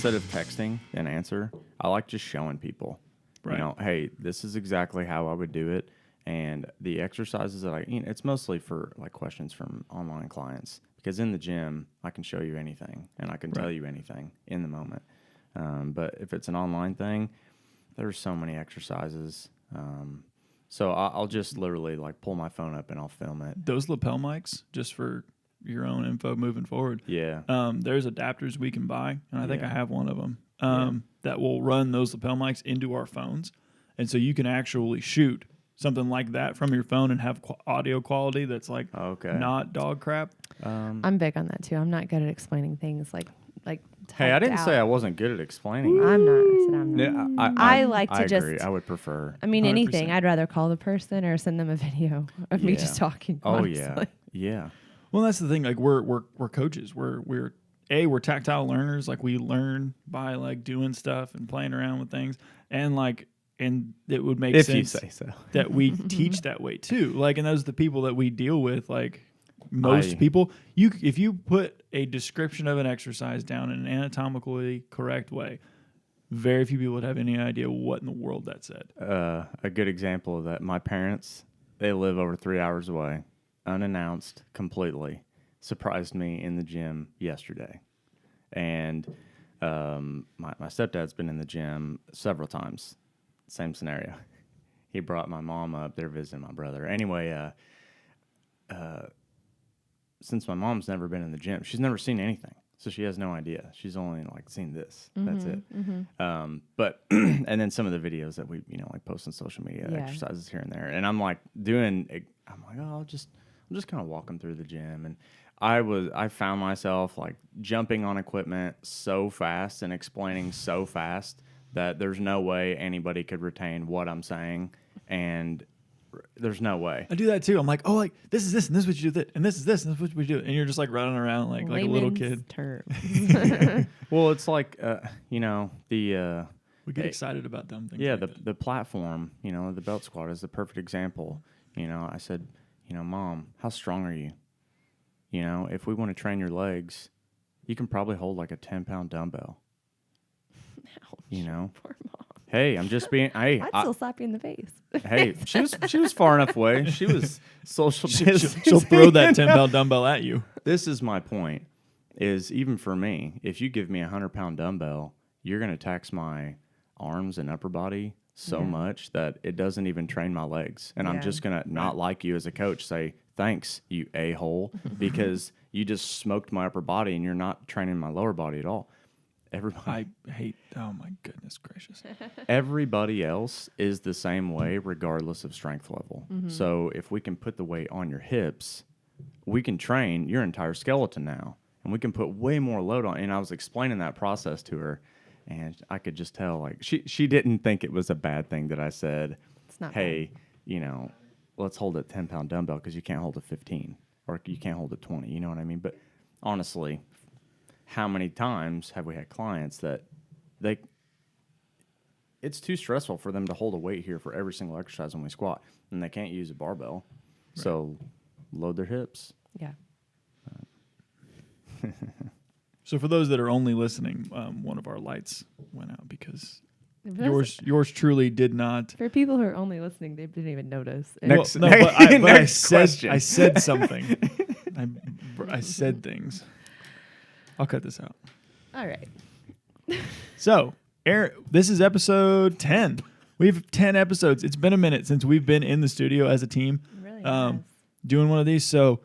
instead of texting an answer, I like just showing people. Right. You know, hey, this is exactly how I would do it. And the exercises that it's mostly for like questions from online clients, because in the gym, I can show you anything and I can tell you anything in the moment. But if it's an online thing, there's so many exercises. So I'll just literally like pull my phone up and I'll film it. Those lapel mics, just for your own info moving forward. Yeah. There's adapters we can buy, and I think I have one of them that will run those lapel mics into our phones. And so you can actually shoot something like that from your phone and have audio quality that's like not dog crap. I'm big on that too. I'm not good at explaining things like. Hey, I didn't say I wasn't good at explaining. I'm not. I said I'm not. Yeah, I like to I just. agree. I would prefer. I mean, 100%. anything. I'd rather call the person or send them a video of me just talking. Oh honestly. yeah. Well, that's the thing. Like we're coaches. We're tactile learners. Like we learn by like doing stuff and playing around with things, and it would make If sense you say so. that we teach that way too. Like, and those are the people that we deal with. Like most people, if you put a description of an exercise down in an anatomically correct way, very few people would have any idea what in the world that said. A good example of that, my parents, they live over 3 hours away, unannounced completely, surprised me in the gym yesterday. And my stepdad's been in the gym several times. Same scenario. He brought my mom up. They're visiting my brother. Anyway, since my mom's never been in the gym, she's never seen anything. So she has no idea. She's only like seen this. That's it. But and then some of the videos that we like post on social media, exercises here and there. And I'm like I'm like, oh, I'm just kind of walking through the gym, and I found myself like jumping on equipment so fast and explaining so fast that there's no way anybody could retain what I'm saying, and there's no way. I do that too. I'm like, oh, like this is this, and this is what you do, and this is this, and this is what we do, and you're just like running around like a little kid. Term. Well, it's like we get excited about dumb things. Yeah, like the platform, the belt squat is the perfect example. I said, Mom, how strong are you? If we want to train your legs, you can probably hold like a 10-pound dumbbell. Ouch, poor mom. Hey, I'm just being. I'd still slap you in the face. Hey, she was far enough away. She was social distancing. she'll throw that 10-pound dumbbell at you. This is my point. Is even for me, if you give me a 100-pound dumbbell, you're going to tax my arms and upper body so much that it doesn't even train my legs, and I'm just going to not like you as a coach. Say thanks, you a-hole, because you just smoked my upper body and you're not training my lower body at all. Everybody, I hate. Oh my goodness gracious! Everybody else is the same way, regardless of strength level. So if we can put the weight on your hips, we can train your entire skeleton now, and we can put way more load on. And I was explaining that process to her, and I could just tell like she didn't think it was a bad thing that I said, It's not hey, let's hold a 10-pound dumbbell because you can't hold a 15 or you can't hold a 20. You know what I mean? But honestly, how many times have we had clients that it's too stressful for them to hold a weight here for every single exercise when we squat, and they can't use a barbell. Right. So load their hips. Yeah. So for those that are only listening, one of our lights went out because yours truly did not. For people who are only listening, they didn't even notice. I said something. I said things. I'll cut this out. All right. So, Aaron, this is episode 10. We have 10 episodes. It's been a minute since we've been in the studio as a team, Really doing one of these. So,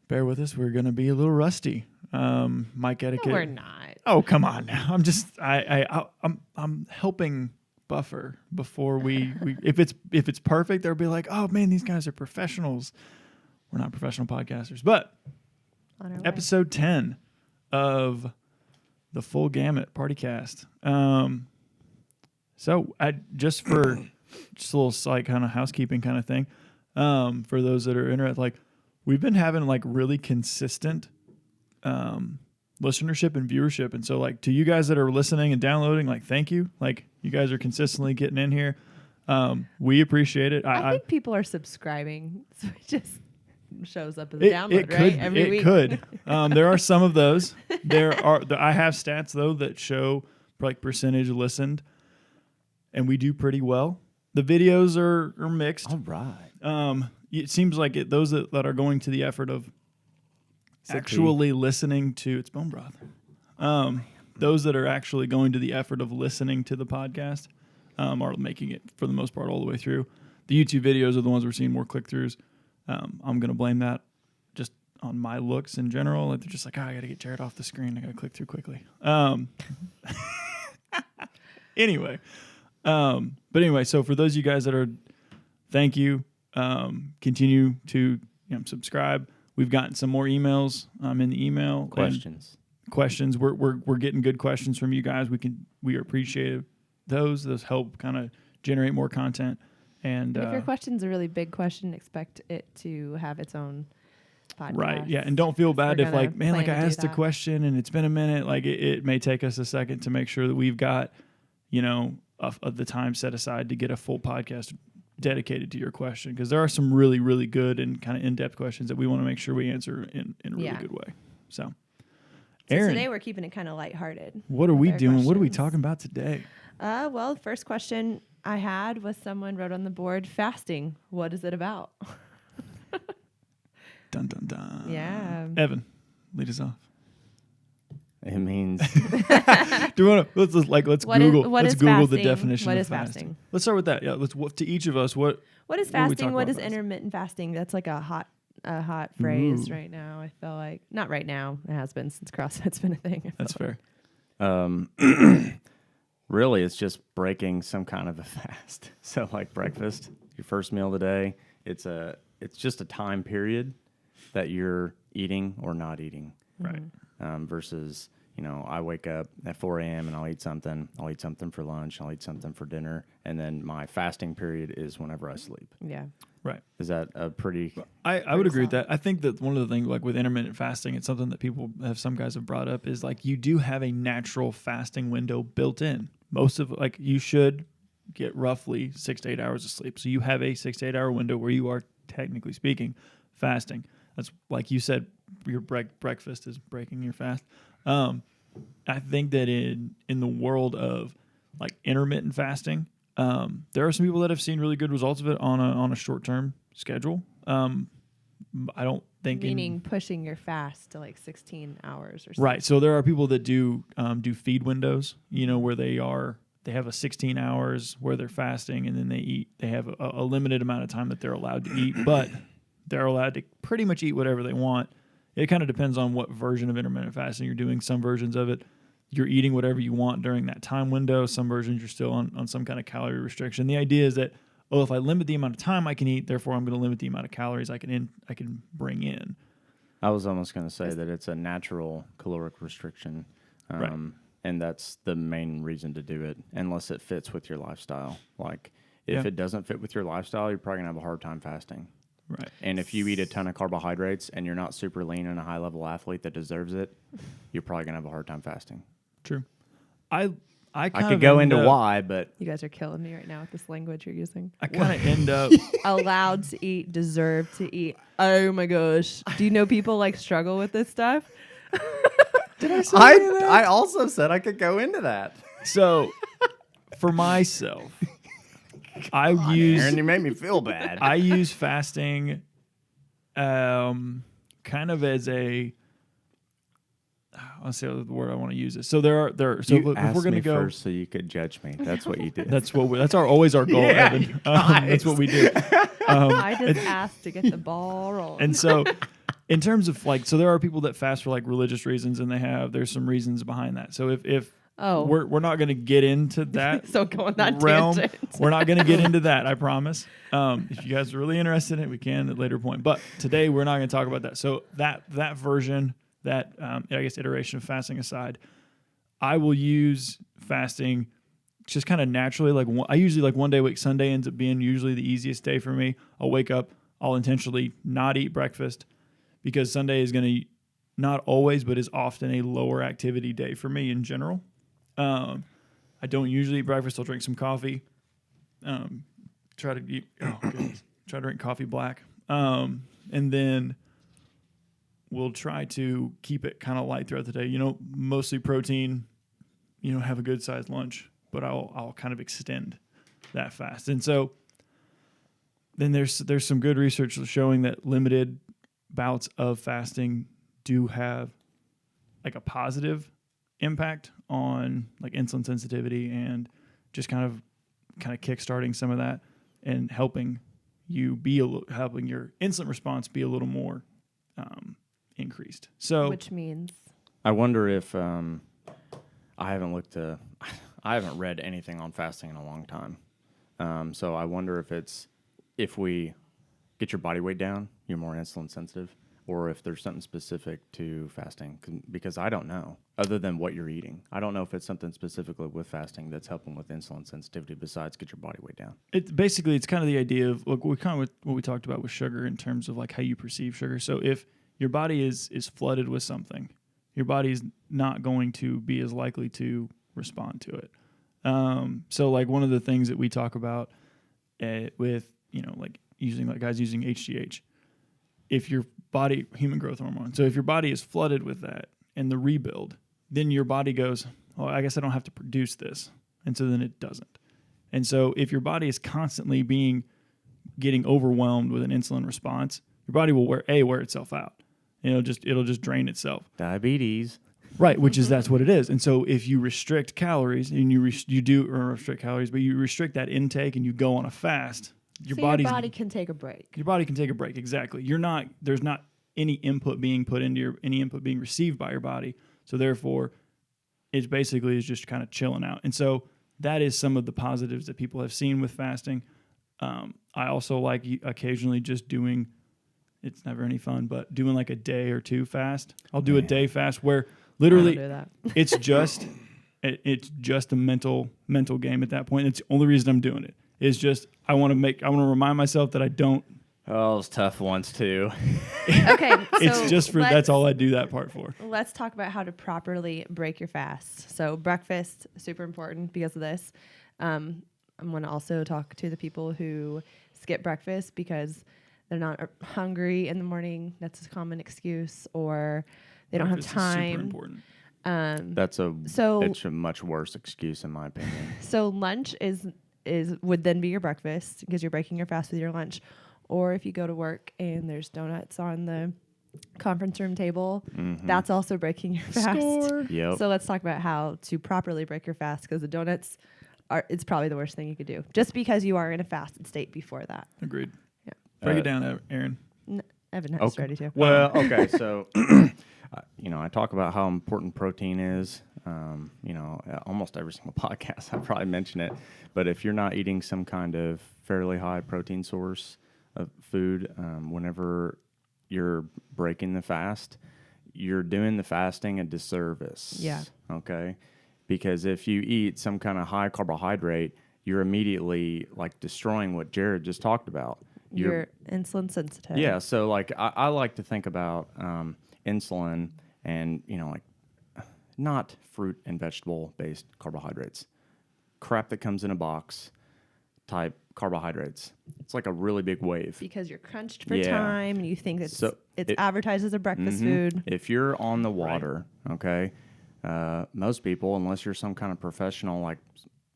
bear with us. We're going to be a little rusty. Mic etiquette. No, we're not. Oh, come on now. I'm just I'm helping buffer before we if it's perfect, they'll be like, oh man, these guys are professionals. We're not professional podcasters, but episode 10 of the Full Gamut Partycast. So I just a little like kind of housekeeping kind of thing. For those that are interested, like we've been having like really consistent listenership and viewership, and so like to you guys that are listening and downloading, like thank you. Like you guys are consistently getting in here. We appreciate it. I think people are subscribing, so shows up as a download, right? Every week. It could. There are some of those. I have stats though that show like percentage listened, and we do pretty well. The videos are mixed. All right. It seems like those that are going to the effort of actually listening to it's bone broth. Those that are actually going to the effort of listening to the podcast are making it for the most part all the way through. The YouTube videos are the ones we're seeing more click-throughs. I'm going to blame that just on my looks in general. Like they're just like, I got to get Jared off the screen. I got to click through quickly. Anyway. But anyway, so for those of you guys that are, thank you. Continue to subscribe. We've gotten some more emails in the email. Questions. We're getting good questions from you guys. We appreciate those. Those help kind of generate more content. And if your question's a really big question, expect it to have its own podcast. Right. Yeah. And don't feel bad if I asked a question and it's been a minute. Like it may take us a second to make sure that we've got, of the time set aside to get a full podcast dedicated to your question, because there are some really, really good and kind of in-depth questions that we want to make sure we answer in a really good way. So Aaron, today we're keeping it kind of lighthearted. What are we doing? Questions. What are we talking about today? Well, first question I had was someone wrote on the board, fasting. What is it about? Dun, dun, dun. Yeah. Evan, lead us off. It means. Do you want to let's Google the definition of fasting. Let's start with that. Yeah. To each of us, what is fasting? What is intermittent fasting? That's like a hot phrase right now. I feel like not right now. It has been since CrossFit's been a thing. That's fair. Really, it's just breaking some kind of a fast. So like breakfast, your first meal of the day, it's just a time period that you're eating or not eating. Right. Versus, I wake up at 4 a.m. and I'll eat something. I'll eat something for lunch. I'll eat something for dinner. And then my fasting period is whenever I sleep. Yeah. Right. Is that a pretty... I would agree with that. I think that one of the things like with intermittent fasting, it's something that some guys have brought up is like you do have a natural fasting window built in. Most of you should get roughly 6 to 8 hours of sleep. So you have a 6 to 8 hour window where you are technically speaking fasting. That's like you said, your breakfast is breaking your fast. I think that in the world of like intermittent fasting, there are some people that have seen really good results of it on a short term schedule. I don't think meaning pushing your fast to like 16 hours or something. Right. So there are people that do feed windows, where they have a 16 hours where they're fasting and then they have a limited amount of time that they're allowed to eat, but they're allowed to pretty much eat whatever they want. It kind of depends on what version of intermittent fasting you're doing. Some versions of it, you're eating whatever you want during that time window. Some versions, you're still on some kind of calorie restriction. The idea is that, if I limit the amount of time I can eat, therefore I'm going to limit the amount of calories I can bring in. I was almost going to say that it's a natural caloric restriction. Right. And that's the main reason to do it, unless it fits with your lifestyle. Like, if it doesn't fit with your lifestyle, you're probably going to have a hard time fasting. Right. And if you eat a ton of carbohydrates and you're not super lean and a high-level athlete that deserves it, you're probably going to have a hard time fasting. True. I could go into why, but... You guys are killing me right now with this language you're using. I kind of end up... Allowed to eat, deserve to eat. Oh, my gosh. Do you know people struggle with this stuff? Did I say that? I also said I could go into that. So, for myself... Aaron, you made me feel bad. I use fasting kind of as a I'll say the word I want to use it. So if we're going to go first so you could judge me. That's what you did. That's always our goal, Evan. That's what we do. I just asked to get the ball rolling. And so in terms of so there are people that fast for religious reasons and there's some reasons behind that. So if we're not going to get into that. So go on that realm. tangent. We're not going to get into that, I promise. If you guys are really interested in it, we can at a later point. But today we're not going to talk about that. So that version, that iteration of fasting aside, I will use fasting just kind of naturally. I usually one day a week, Sunday ends up being usually the easiest day for me. I'll wake up, I'll intentionally not eat breakfast because Sunday is going to, not always, but is often a lower activity day for me in general. I don't usually eat breakfast. I'll drink some coffee. Try to drink coffee black. And then we'll try to keep it kind of light throughout the day. Mostly protein, have a good sized lunch, but I'll kind of extend that fast. And so then there's some good research showing that limited bouts of fasting do have like a positive impact on like insulin sensitivity and just kind of kickstarting some of that and helping you helping your insulin response be a little more increased. So, which means I wonder if I haven't read anything on fasting in a long time. So I wonder if we get your body weight down, you're more insulin sensitive, or if there's something specific to fasting, because I don't know, other than what you're eating. I don't know if it's something specifically with fasting that's helping with insulin sensitivity besides get your body weight down. It's kind of the idea of what we talked about with sugar in terms of like how you perceive sugar. So if your body is flooded with something, your body's not going to be as likely to respond to it. So like one of the things that we talk about with, like guys using HGH, if your body, human growth hormone, so if your body is flooded with that and the rebuild, then your body goes, oh, I guess I don't have to produce this. And so then it doesn't. And so if your body is constantly getting overwhelmed with an insulin response, your body will wear itself out. It'll just drain itself. Diabetes. Right, that's what it is. And so if you restrict calories and you restrict calories, but you restrict that intake and you go on a fast, your body can take a break. Your body can take a break, exactly. There's not any input being put into any input being received by your body. So therefore, it basically is just kind of chilling out. And so that is some of the positives that people have seen with fasting. I also like occasionally just doing, it's never any fun, but doing like a day or two fast. I'll do a day fast where literally it's just a mental game at that point. It's the only reason I'm doing it. Is just I want to remind myself that I don't. Oh, those tough ones too. Okay, so it's just for that's all I do that part for. Let's talk about how to properly break your fast. So breakfast, super important because of this. I'm going to also talk to the people who skip breakfast because they're not hungry in the morning. That's a common excuse, or they don't have time. Is super important. It's a much worse excuse in my opinion. So lunch would then be your breakfast because you're breaking your fast with your lunch. Or if you go to work and there's donuts on the conference room table, that's also breaking your fast. Score. Yep. So let's talk about how to properly break your fast because the donuts it's probably the worst thing you could do just because you are in a fasted state before that. Agreed. Yeah. Break it down, Aaron. Evan has ready to. Well, okay, so I talk about how important protein is. Almost every single podcast I probably mention it. But if you're not eating some kind of fairly high protein source of food, whenever you're breaking the fast, you're doing the fasting a disservice. Yeah. Okay. Because if you eat some kind of high carbohydrate, you're immediately like destroying what Jared just talked about. You're insulin sensitive. Yeah. So like I like to think about insulin and not fruit and vegetable based carbohydrates, crap that comes in a box type carbohydrates. It's like a really big wave because you're crunched for time and you think it's advertised as a breakfast mm-hmm. food. If you're on the water, okay, most people, unless you're some kind of professional like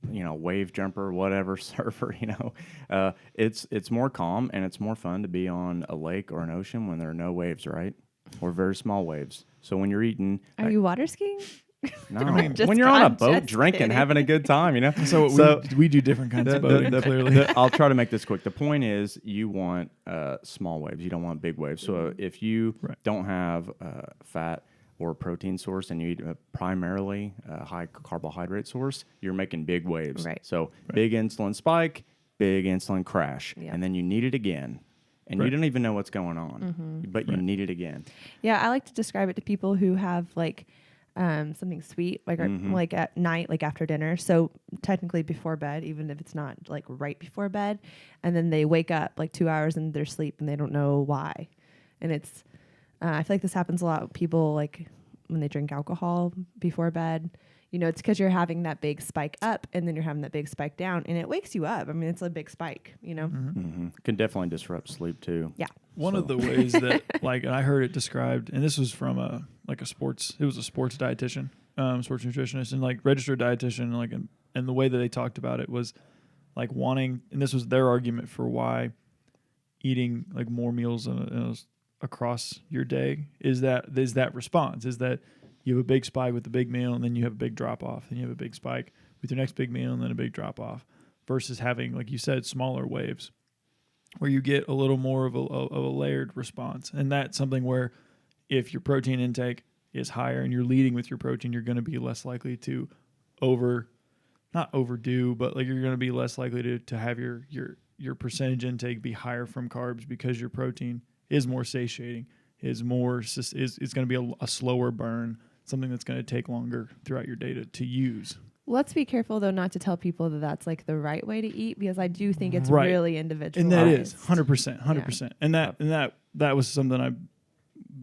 wave jumper, whatever, surfer, it's more calm and it's more fun to be on a lake or an ocean when there are no waves, right? Or very small waves. So when you're eating, are you water skiing? No, when you're on a boat drinking, having a good time, So we do different kinds of boating, clearly. I'll try to make this quick. The point is you want small waves. You don't want big waves. So if you don't have fat or protein source and you eat primarily a high carbohydrate source, you're making big waves. Right. So big insulin spike, big insulin crash, and then you need it again. And you don't even know what's going on, but you need it again. Yeah, I like to describe it to people who have like something sweet, like like at night, like after dinner. So technically before bed, even if it's not like right before bed, and then they wake up like 2 hours into their sleep and they don't know why. And it's, I feel like this happens a lot with people like when they drink alcohol before bed. It's because you're having that big spike up and then you're having that big spike down and it wakes you up. I mean, it's a big spike, Can definitely disrupt sleep too. Yeah. One of the ways that, like, I heard it described, and this was from a sports dietitian, sports nutritionist, and like registered dietitian, like, and the way that they talked about it was like wanting, and this was their argument for why eating like more meals across your day is that response is that you have a big spike with the big meal, and then you have a big drop off, and you have a big spike with your next big meal, and then a big drop off, versus having, like you said, smaller waves where you get a little more of a layered response. And that's something where if your protein intake is higher and you're leading with your protein, you're going to be less likely to not overdo, but like you're going to be less likely to have your percentage intake be higher from carbs, because your protein is more satiating, is going to be a slower burn, something that's going to take longer throughout your day to use. Let's be careful, though, not to tell people that that's like the right way to eat, because I do think it's really individualized. And that is 100%. And that was something I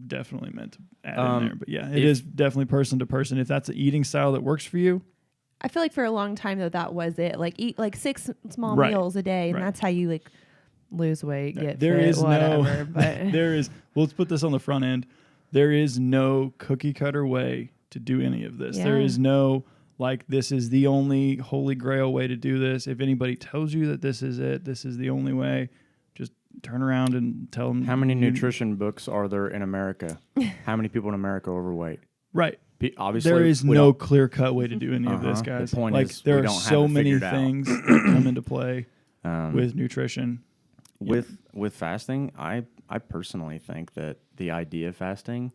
definitely meant to add in there. But yeah, it is definitely person to person. If that's an eating style that works for you. I feel like for a long time, though, that was it. Like, eat like 6 small meals a day, and that's how you like lose weight, get fit, whatever. But let's put this on the front end. There is no cookie cutter way to do any of this. Yeah. There is no, like, this is the only holy grail way to do this. If anybody tells you that this is it, this is the only way, just turn around and tell them. How many nutrition books are there in America? How many people in America are overweight? Right. Obviously, there is no clear-cut way to do any of this, guys. The point like, is, there are so many things that come into play with nutrition. With fasting, I personally think that the idea of fasting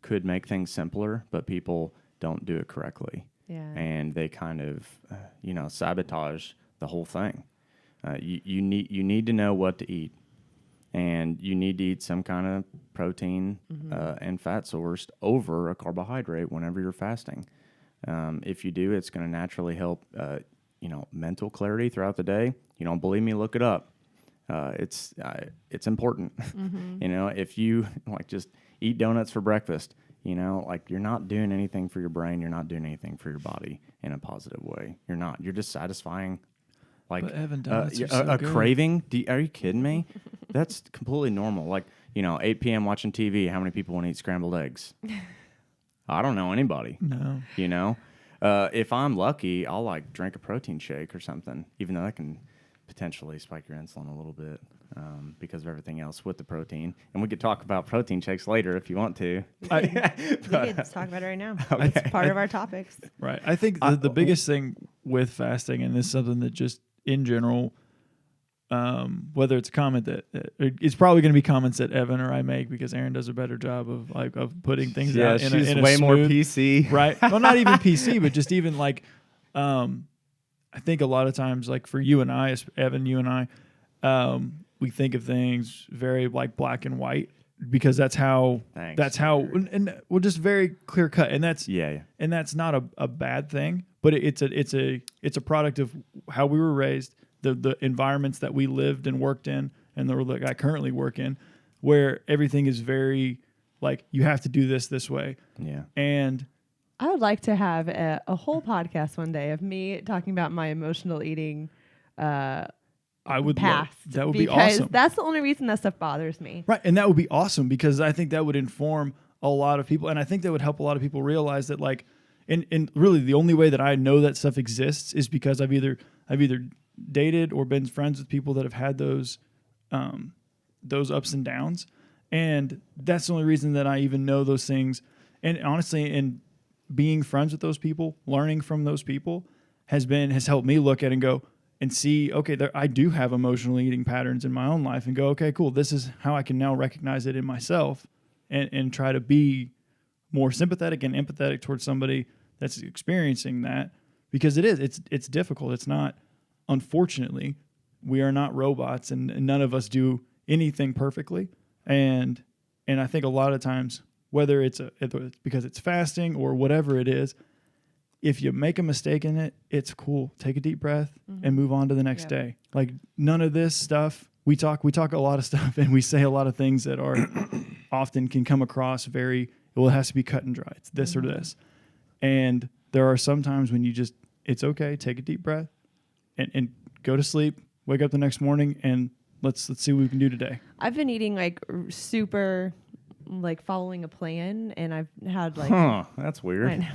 could make things simpler, but people don't do it correctly. Yeah. And they kind of, sabotage the whole thing. You need to know what to eat, and you need to eat some kind of protein and fat source over a carbohydrate whenever you're fasting. If you do, it's going to naturally help, mental clarity throughout the day. You don't believe me? Look it up. It's important. If you just eat donuts for breakfast, you're not doing anything for your brain. You're not doing anything for your body in a positive way. You're not. You're just satisfying but Evan, donuts are so a good. craving. Are you kidding me? That's completely normal. 8 p.m. watching TV. How many people want to eat scrambled eggs? I don't know anybody. No. If I'm lucky, I'll drink a protein shake or something, even though that can potentially spike your insulin a little bit because of everything else with the protein. And we could talk about protein shakes later if you want to. We could just talk about it right now. Okay. It's part of our topics. Right. I think the biggest thing with fasting, and this is something that just in general, whether it's a comment that it's probably going to be comments that Evan or I make, because Aaron does a better job of putting things out. She's in a way smooth, more PC, right? Well, not even PC, but just even I think a lot of times, for you and I, Evan, you and I, we think of things very black and white, because that's how, and we're just very clear cut, and that's and that's not a bad thing, but it's a product of how we were raised, the environments that we lived and worked in, and that I currently work in, where everything is very you have to do this way. Yeah. And I would like to have a whole podcast one day of me talking about my emotional eating I would past. That would be awesome. Because that's the only reason that stuff bothers me. Right, and that would be awesome, because I think that would inform a lot of people, and I think that would help a lot of people realize that and really the only way that I know that stuff exists is because I've either dated or been friends with people that have had those ups and downs, and that's the only reason that I even know those things. And honestly, in being friends with those people, learning from those people has helped me look at and go and see, okay, I do have emotional eating patterns in my own life, and go, okay, cool, this is how I can now recognize it in myself, and try to be more sympathetic and empathetic towards somebody that's experiencing that, because it's difficult. It's not, unfortunately, we are not robots, and none of us do anything perfectly, and I think a lot of times, whether it's because it's fasting or whatever it is, if you make a mistake in it, it's cool. Take a deep breath and move on to the next day. None of this stuff, we talk a lot of stuff, and we say a lot of things that are often can come across it has to be cut and dry. It's this or this. And there are some times when it's okay, take a deep breath and go to sleep, wake up the next morning, and let's see what we can do today. I've been eating like super, like following a plan, and I've had like. That's weird. I know.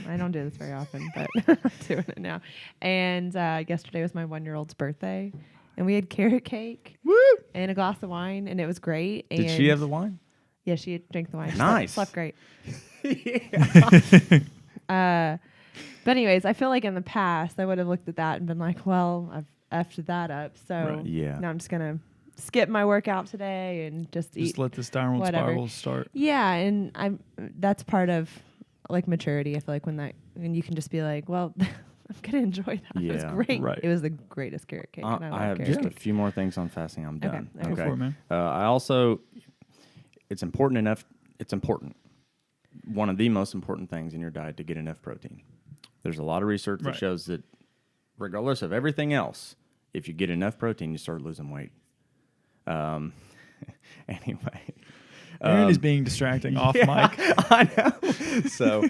I don't do this very often, but I'm doing it now. And yesterday was my 1-year-old's birthday, and we had carrot cake and a glass of wine, and it was great. Did she have the wine? Yeah, she drank the wine. She Nice. slept great. But anyways, I feel like in the past I would have looked at that and been like, well, I've effed that up. So now I'm just going to skip my workout today and just eat. Just let this downward spiral start. Yeah, and that's part of like maturity. I feel like when you can just be like, well, I'm gonna enjoy that. Yeah, it was great. right. It was the greatest carrot cake. And I have just a few more things on fasting. I'm done. Okay. Go for it, man. I also, it's important enough. It's important. One of the most important things in your diet to get enough protein. There's a lot of research that shows that, regardless of everything else, if you get enough protein, you start losing weight. Anyway. Aaron is being distracting off mic. I know. So,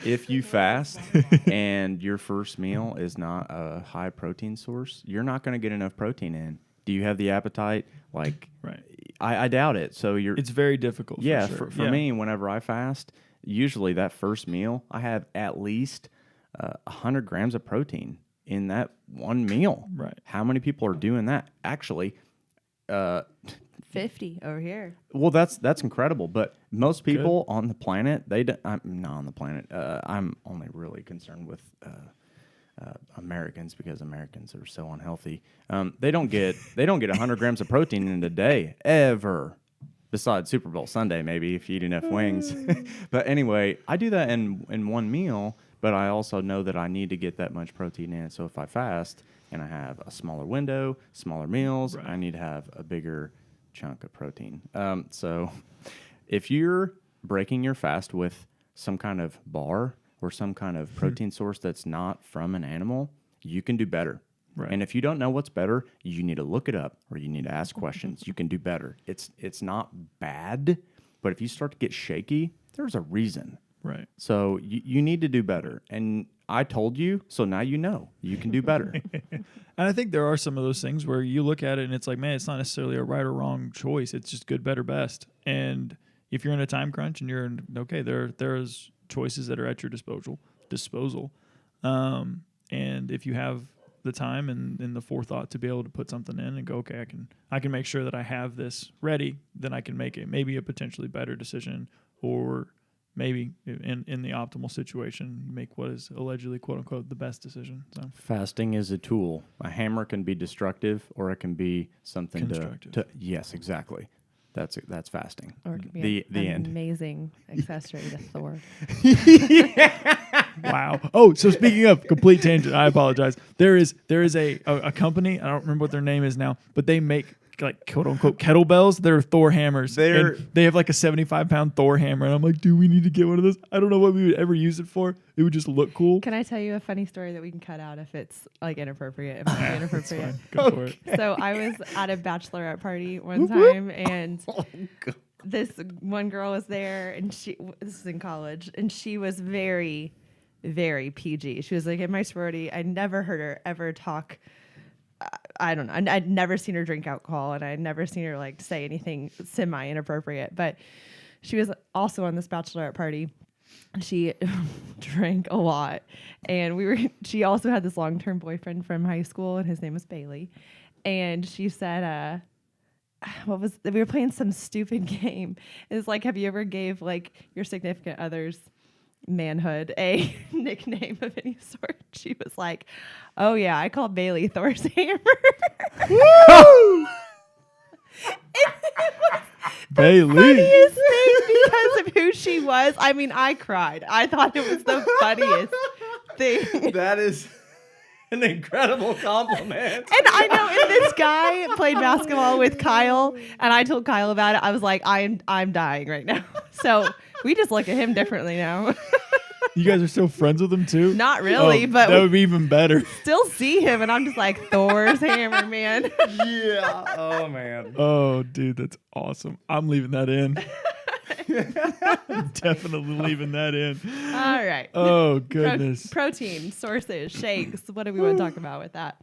if you fast and your first meal is not a high protein source, you're not going to get enough protein in. Do you have the appetite? Like, I doubt it. So it's very difficult. Yeah, for sure. For me, whenever I fast, usually that first meal, I have at least 100 grams of protein in that one meal. Right. How many people are doing that? Actually, 50 over here. Well, that's incredible. But most people on the planet, I'm not on the planet. I'm only really concerned with Americans because Americans are so unhealthy. They don't get 100 grams of protein in a day ever. Besides Super Bowl Sunday, maybe if you eat enough wings. But anyway, I do that in one meal. But I also know that I need to get that much protein in. So if I fast and I have a smaller window, smaller meals, I need to have a bigger chunk of protein. So if you're breaking your fast with some kind of bar or some kind of protein source that's not from an animal, you can do better. Right. And if you don't know what's better, you need to look it up or you need to ask questions. You can do better. It's not bad, but if you start to get shaky, there's a reason. Right. So you need to do better. And I told you, so now you know. You can do better. And I think there are some of those things where you look at it and it's like, man, it's not necessarily a right or wrong choice. It's just good, better, best. And if you're in a time crunch and there's choices that are at your disposal. And if you have the time and the forethought to be able to put something in and go, okay, I can make sure that I have this ready, then I can make it maybe a potentially better decision, or maybe in the optimal situation, make what is allegedly, quote unquote, the best decision. So fasting is a tool. A hammer can be destructive, or it can be something constructive. Yes, exactly. That's fasting. Or it could be the end. Amazing accessory to Thor. Wow. Oh, so speaking of complete tangent, I apologize. There is a company, I don't remember what their name is now, but they make like quote unquote kettlebells. They're Thor hammers. They have like a 75-pound Thor hammer, and I'm like, do we need to get one of those? I don't know what we would ever use it for. It would just look cool. Can I tell you a funny story that we can cut out if it's like inappropriate? If it's inappropriate. Go for it. So I was at a bachelorette party one time, and this one girl was there, and this is in college, and she was very, very PG. She was like in my sorority. I never heard her ever talk. I don't know. I'd never seen her drink alcohol, and I'd never seen her like say anything semi-inappropriate. But she was also on this bachelorette party. She drank a lot, and she also had this long-term boyfriend from high school, and his name was Bailey. And she said, we were playing some stupid game. It's like, have you ever gave like your significant other's manhood a nickname of any sort? She was like, oh yeah, I call Bailey Thor's hammer. Woo! Bailey. Funniest thing because of who she was. I mean, I cried. I thought it was the funniest thing. That is an incredible compliment. And I know, and this guy played basketball with Kyle, and I told Kyle about it. I was like, I'm dying right now. So we just look at him differently now. You guys are still friends with him too? Not really, but that would be even better. Still see him, and I'm just like, Thor's hammer, man. Yeah. Oh man. Oh, dude, that's awesome. I'm leaving that in. I'm definitely leaving that in. All right. Oh goodness. Protein sources, shakes. What do we want to talk about with that?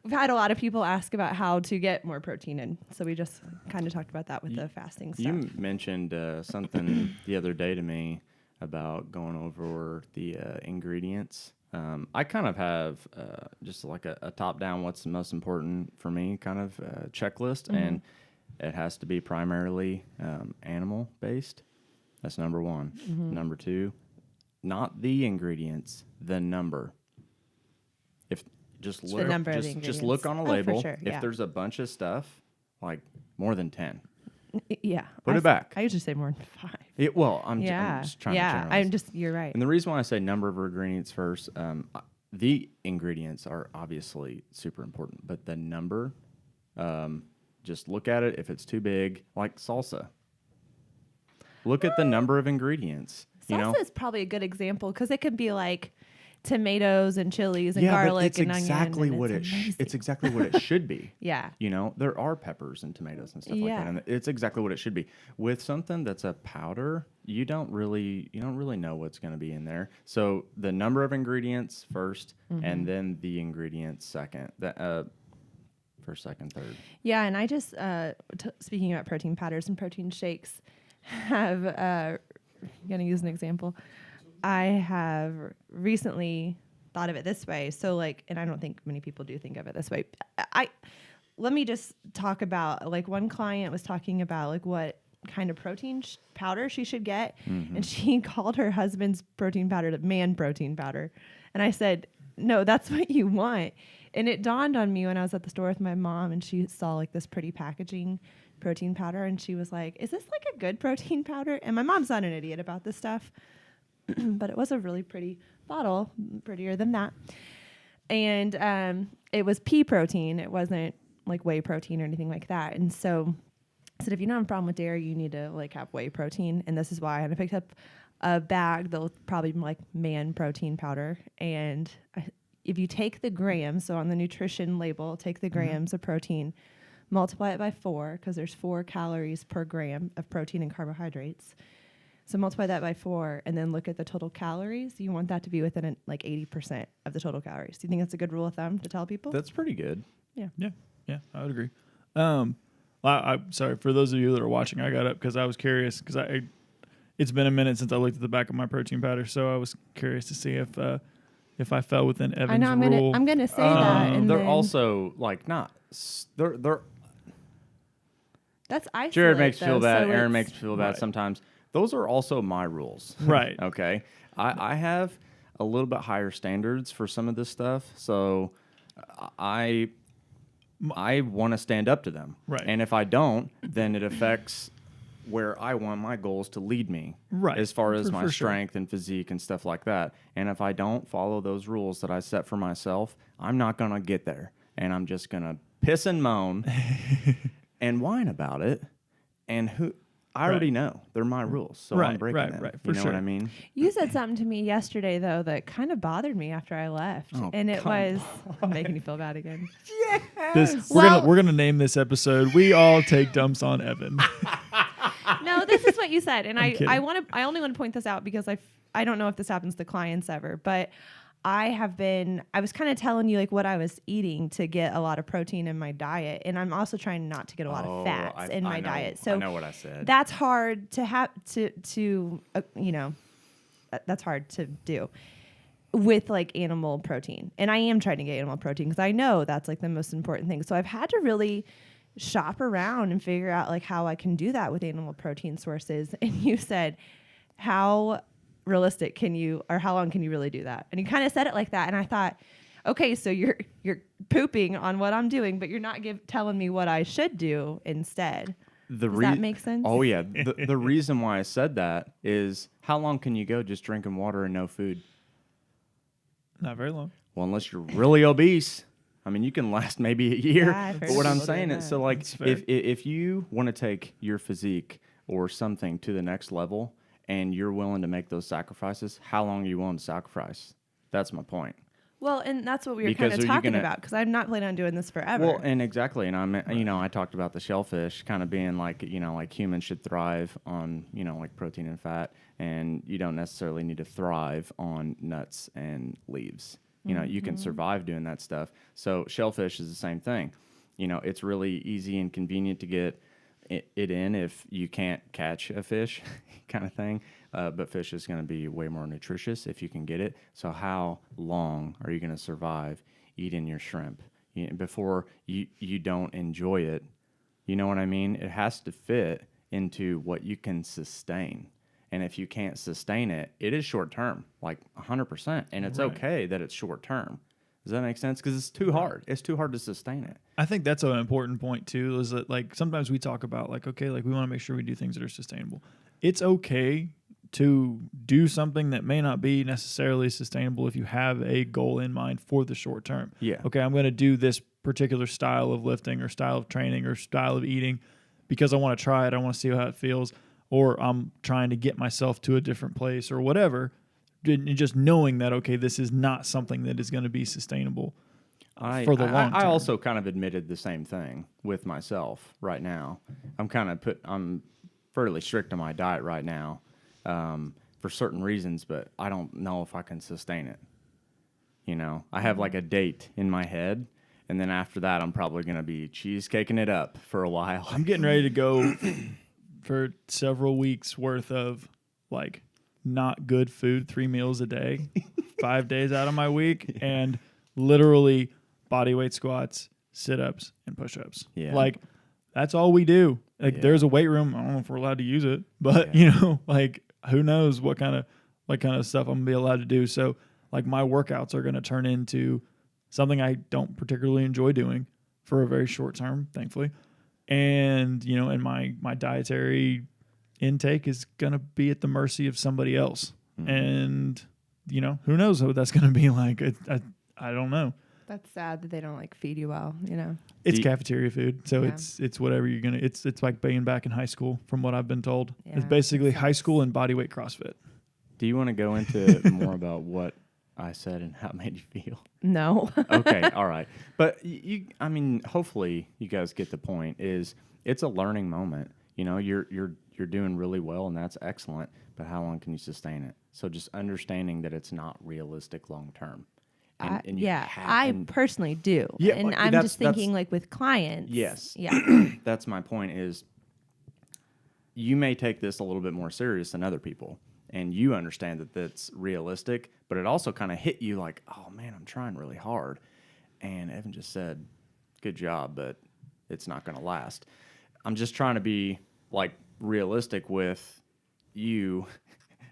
we've had a lot of people ask about how to get more protein in. So we just kind of talked about that with the fasting stuff. You mentioned something the other day to me about going over the ingredients. I kind of have just like a top-down what's the most important for me kind of checklist, and it has to be primarily animal-based. That's number one. Number two, not the ingredients, the number. If just look, just look on a label. Sure, if there's a bunch of stuff, like more than 10, yeah, put it back. I usually say more than 5. I'm just trying to generalize. You're right. And the reason why I say number of ingredients first, the ingredients are obviously super important, but the number, just look at it. If it's too big, like salsa, look at the number of ingredients. Salsa is probably a good example because it could be like tomatoes and chilies and garlic and onion. It's exactly what it should be. Yeah. There are peppers and tomatoes and stuff like that, and it's exactly what it should be. With something that's a powder, you don't really know what's going to be in there. So the number of ingredients first, and then the ingredients second. First, second, third. Yeah, and I just speaking about protein powders and protein shakes, have I'm gonna use an example. I have recently thought of it this way. So and I don't think many people do think of it this way. Let me just talk about one client was talking about what kind of protein powder she should get. And she called her husband's protein powder man protein powder. And I said, no, that's what you want. And it dawned on me when I was at the store with my mom and she saw this pretty packaging protein powder. And she was like, is this a good protein powder? And my mom's not an idiot about this stuff. But it was a really pretty bottle, prettier than that. And it was pea protein. It wasn't whey protein or anything like that. And so I said, if you don't have a problem with dairy, you need to have whey protein. And this is why. And I picked up a bag that was probably man protein powder. And if you take the grams, so on the nutrition label, take the grams of protein, multiply it by 4, because there's 4 calories per gram of protein and carbohydrates. So multiply that by 4 and then look at the total calories. You want that to be within 80% of the total calories. Do you think that's a good rule of thumb to tell people? That's pretty good. Yeah, I would agree. I'm sorry for those of you that are watching. I got up because I was curious because it's been a minute since I looked at the back of my protein powder, so I was curious to see if I fell within Evan's rule. I'm gonna say that. And they're also not. They're. That's isolate. Jared makes me feel bad. So Aaron makes me feel bad right. sometimes. Those are also my rules. Right. Okay. I have a little bit higher standards for some of this stuff, so I want to stand up to them. Right. And if I don't, then it affects where I want my goals to lead me. Right. As far as my for strength and physique and stuff like that. And if I don't follow those rules that I set for myself, I'm not going to get there. And I'm just going to piss and moan and whine about it. And I already know they're my rules, so I'm breaking them. Right, you know what I mean? You said something to me yesterday, though, that kind of bothered me after I left, and it was making me feel bad again. We're gonna name this episode "We All Take Dumps on Evan." No, this is what you said, and I only want to point this out because I don't know if this happens to clients ever, but I was kind of telling you what I was eating to get a lot of protein in my diet, and I'm also trying not to get a lot of fats in my diet. So I know what I said. That's hard to have that's hard to do with animal protein. And I am trying to get animal protein because I know that's the most important thing. So I've had to really shop around and figure out how I can do that with animal protein sources. And you said, how realistic can you, or how long can you really do that? And you kind of said it like that, and I thought, okay, so you're pooping on what I'm doing, but you're not telling me what I should do instead. Does that make sense? Oh yeah. The reason why I said that is, how long can you go just drinking water and no food? Not very long. Well, unless you're really obese. I mean, you can last maybe a year. Yeah, but what I'm saying is, so fair. if you want to take your physique or something to the next level, and you're willing to make those sacrifices, how long are you willing to sacrifice? That's my point. Well, and that's what we were kind of talking about, because I'm not planning on doing this forever. Well, and exactly, and I talked about the shellfish kind of being like humans should thrive on protein and fat, and you don't necessarily need to thrive on nuts and leaves. You know, you can survive doing that stuff. So shellfish is the same thing. You know, it's really easy and convenient to get it in if you can't catch a fish kind of thing. But fish is going to be way more nutritious if you can get it. So how long are you going to survive eating your shrimp before you don't enjoy it? You know what I mean? It has to fit into what you can sustain. And if you can't sustain it, it is short term, like 100%. And it's okay that it's short term. Does that make sense? Because it's too hard. It's too hard to sustain it. I think that's an important point too, is that like sometimes we talk about like, okay, like we want to make sure we do things that are sustainable. It's okay to do something that may not be necessarily sustainable if you have a goal in mind for the short term. Yeah. Okay, I'm going to do this particular style of lifting or style of training or style of eating because I want to try it. I want to see how it feels. Or I'm trying to get myself to a different place or whatever. And just knowing that, okay, this is not something that is going to be sustainable for the long term. I also kind of admitted the same thing with myself right now. I'm fairly strict on my diet right now for certain reasons, but I don't know if I can sustain it. You know, I have like a date in my head, and then after that, I'm probably going to be cheesecaking it up for a while. I'm getting ready to go for several weeks worth of like not good food, 3 meals a day, 5 days out of my week, and literally body weight squats, sit-ups, and push-ups. Yeah. Like that's all we do. Like there's a weight room. I don't know if we're allowed to use it, but you know, like who knows what kind of stuff I'm gonna be allowed to do. So like my workouts are gonna turn into something I don't particularly enjoy doing for a very short term, thankfully. And, you know, and my dietary intake is going to be at the mercy of somebody else. Mm-hmm. And, you know, who knows what that's going to be like. I don't know. That's sad that they don't like feed you well, you know. It's cafeteria food. So it's whatever you're going to, it's like being back in high school from what I've been told. Yeah, it's basically high school and bodyweight CrossFit. Do you want to go into more about what I said and how it made you feel? No. Okay, all right. But I mean, hopefully you guys get the point. Is it's a learning moment. You know, you're doing really well, and that's excellent. But how long can you sustain it? So just understanding that it's not realistic long term. I personally do. Yeah, and I'm just thinking like with clients. Yes. Yeah. That's my point. Is you may take this a little bit more serious than other people. And you understand that that's realistic, but it also kind of hit you like, oh, man, I'm trying really hard. And Evan just said, good job, but it's not going to last. I'm just trying to be, like, realistic with you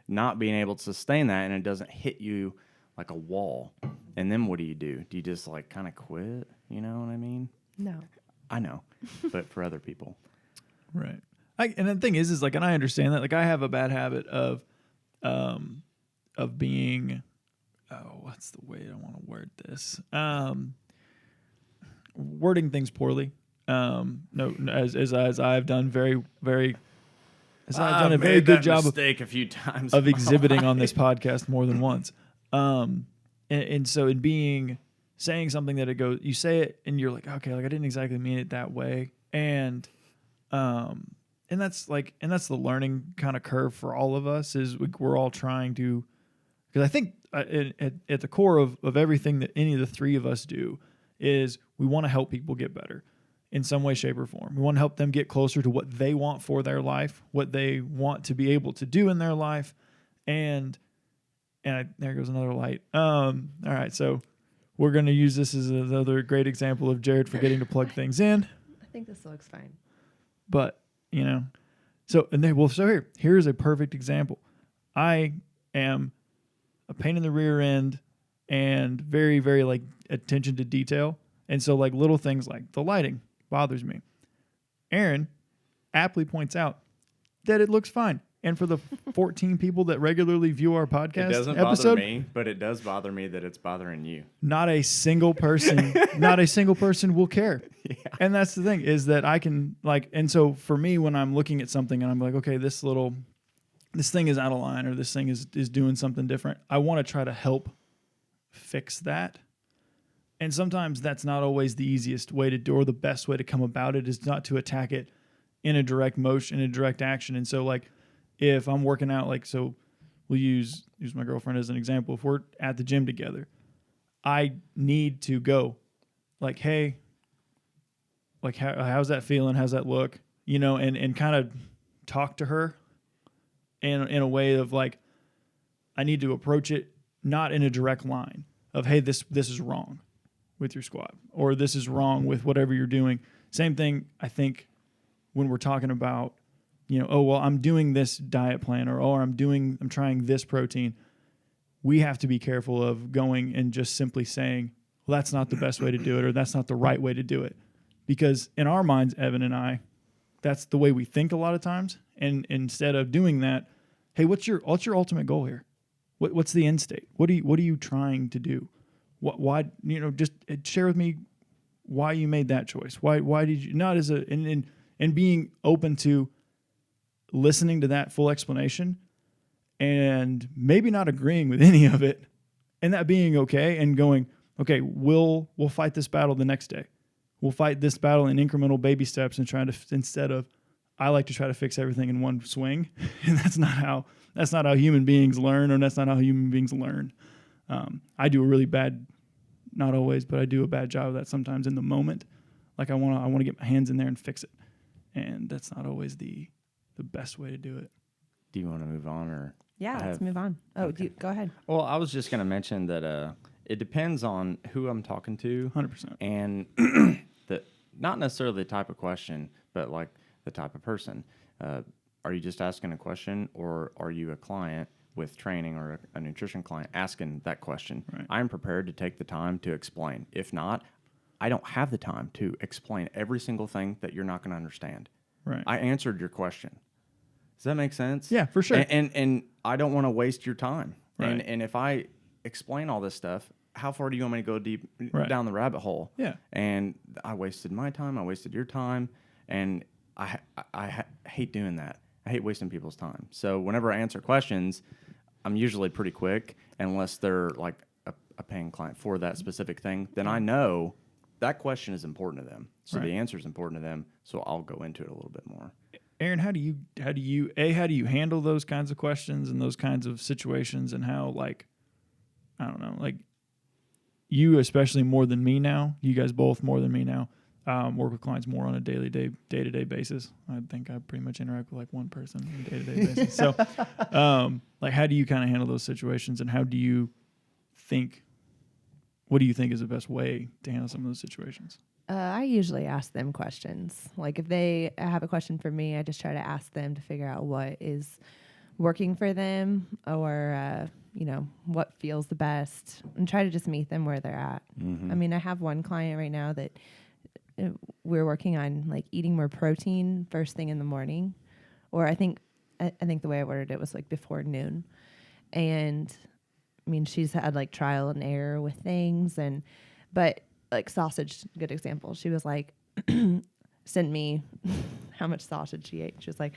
not being able to sustain that, and it doesn't hit you like a wall. And then what do? Do you just, like, kind of quit? You know what I mean? No. I know, but for other people. Right. And the thing is like, and I understand that. Like, I have a bad habit of being, what's the way I want to word this? Wording things poorly. As I've done very, very, as I've done a very good job a few times of exhibiting on this podcast more than once. And so in saying something that you say it and you're like, okay, like I didn't exactly mean it that way. And that's the learning kind of curve for all of us is we're all trying to, because I think at the core of everything that any of the three of us do is we want to help people get better in some way, shape, or form. We want to help them get closer to what they want for their life, what they want to be able to do in their life. And there goes another light. All right, so we're going to use this as another great example of Jared forgetting to plug things in. I think this looks fine. But, you know, so here's a perfect example. I am a pain in the rear end and very, very like attention to detail. And so like little things like the lighting bothers me. Aaron aptly points out that it looks fine. And for the 14 people that regularly view our podcast it doesn't episode, bother me, but it does bother me that it's bothering you. Not a single person will care. Yeah. And that's the thing is that I can like, and so for me, when I'm looking at something and I'm like, okay, this thing is out of line or this thing is doing something different, I want to try to help fix that. And sometimes that's not always the easiest way to do, or the best way to come about it is not to attack it in a direct motion, in a direct action. And so like, if I'm working out, like, so we'll use my girlfriend as an example. If we're at the gym together, I need to go like, hey, like how's that feeling? How's that look? You know, and kind of talk to her in a way of like, I need to approach it not in a direct line of, hey, this is wrong with your squat, or this is wrong with whatever you're doing. Same thing, I think, when we're talking about, you know, oh, well, I'm doing this diet plan, or oh, I'm trying this protein. We have to be careful of going and just simply saying, well, that's not the best way to do it, or that's not the right way to do it. Because in our minds, Evan and I, that's the way we think a lot of times. And instead of doing that, hey, what's your ultimate goal here? What's the end state? What are you trying to do? Why, you know, just share with me why you made that choice. Why did you not as a, and being open to listening to that full explanation and maybe not agreeing with any of it, and that being okay, and going, okay, we'll fight this battle the next day. We'll fight this battle in incremental baby steps, and instead of, I like to try to fix everything in one swing. And that's not how human beings learn, or that's not how human beings learn. I do a really bad, not always, but I do a bad job of that sometimes in the moment. Like I want to get my hands in there and fix it. And that's not always the best way to do it. Do you want to move on, or? Yeah, let's move on. Oh, Okay. go ahead. Well, I was just going to mention that it depends on who I'm talking to. 100%. And not necessarily the type of question, but like the type of person. Are you just asking a question, or are you a client with training, or a nutrition client asking that question? Right. I'm prepared to take the time to explain. If not, I don't have the time to explain every single thing that you're not going to understand. Right. I answered your question. Does that make sense? Yeah, for sure. And I don't want to waste your time. Right. And if I explain all this stuff, how far do you want me to go deep down the rabbit hole? Yeah. And I wasted my time. I wasted your time. And I hate doing that. I hate wasting people's time. So whenever I answer questions, I'm usually pretty quick, unless they're like a paying client for that specific thing. Then I know that question is important to them. So Right. the answer is important to them. So I'll go into it a little bit more. Aaron, how do you handle those kinds of questions and those kinds of situations, and how, like, I don't know, like, you especially more than me now, you guys both more than me now, work with clients more on a day-to-day basis. I think I pretty much interact with like one person on a day-to-day basis. So, like, how do you kind of handle those situations, and what do you think is the best way to handle some of those situations? I usually ask them questions. Like if they have a question for me, I just try to ask them to figure out what is working for them, or you know, what feels the best, and try to just meet them where they're at. Mm-hmm. I mean, I have one client right now that we're working on like eating more protein first thing in the morning, or I think the way I ordered it was like before noon. And I mean, she's had like trial and error with things, but like sausage, good example. She was like, send me how much sausage she ate. She was like,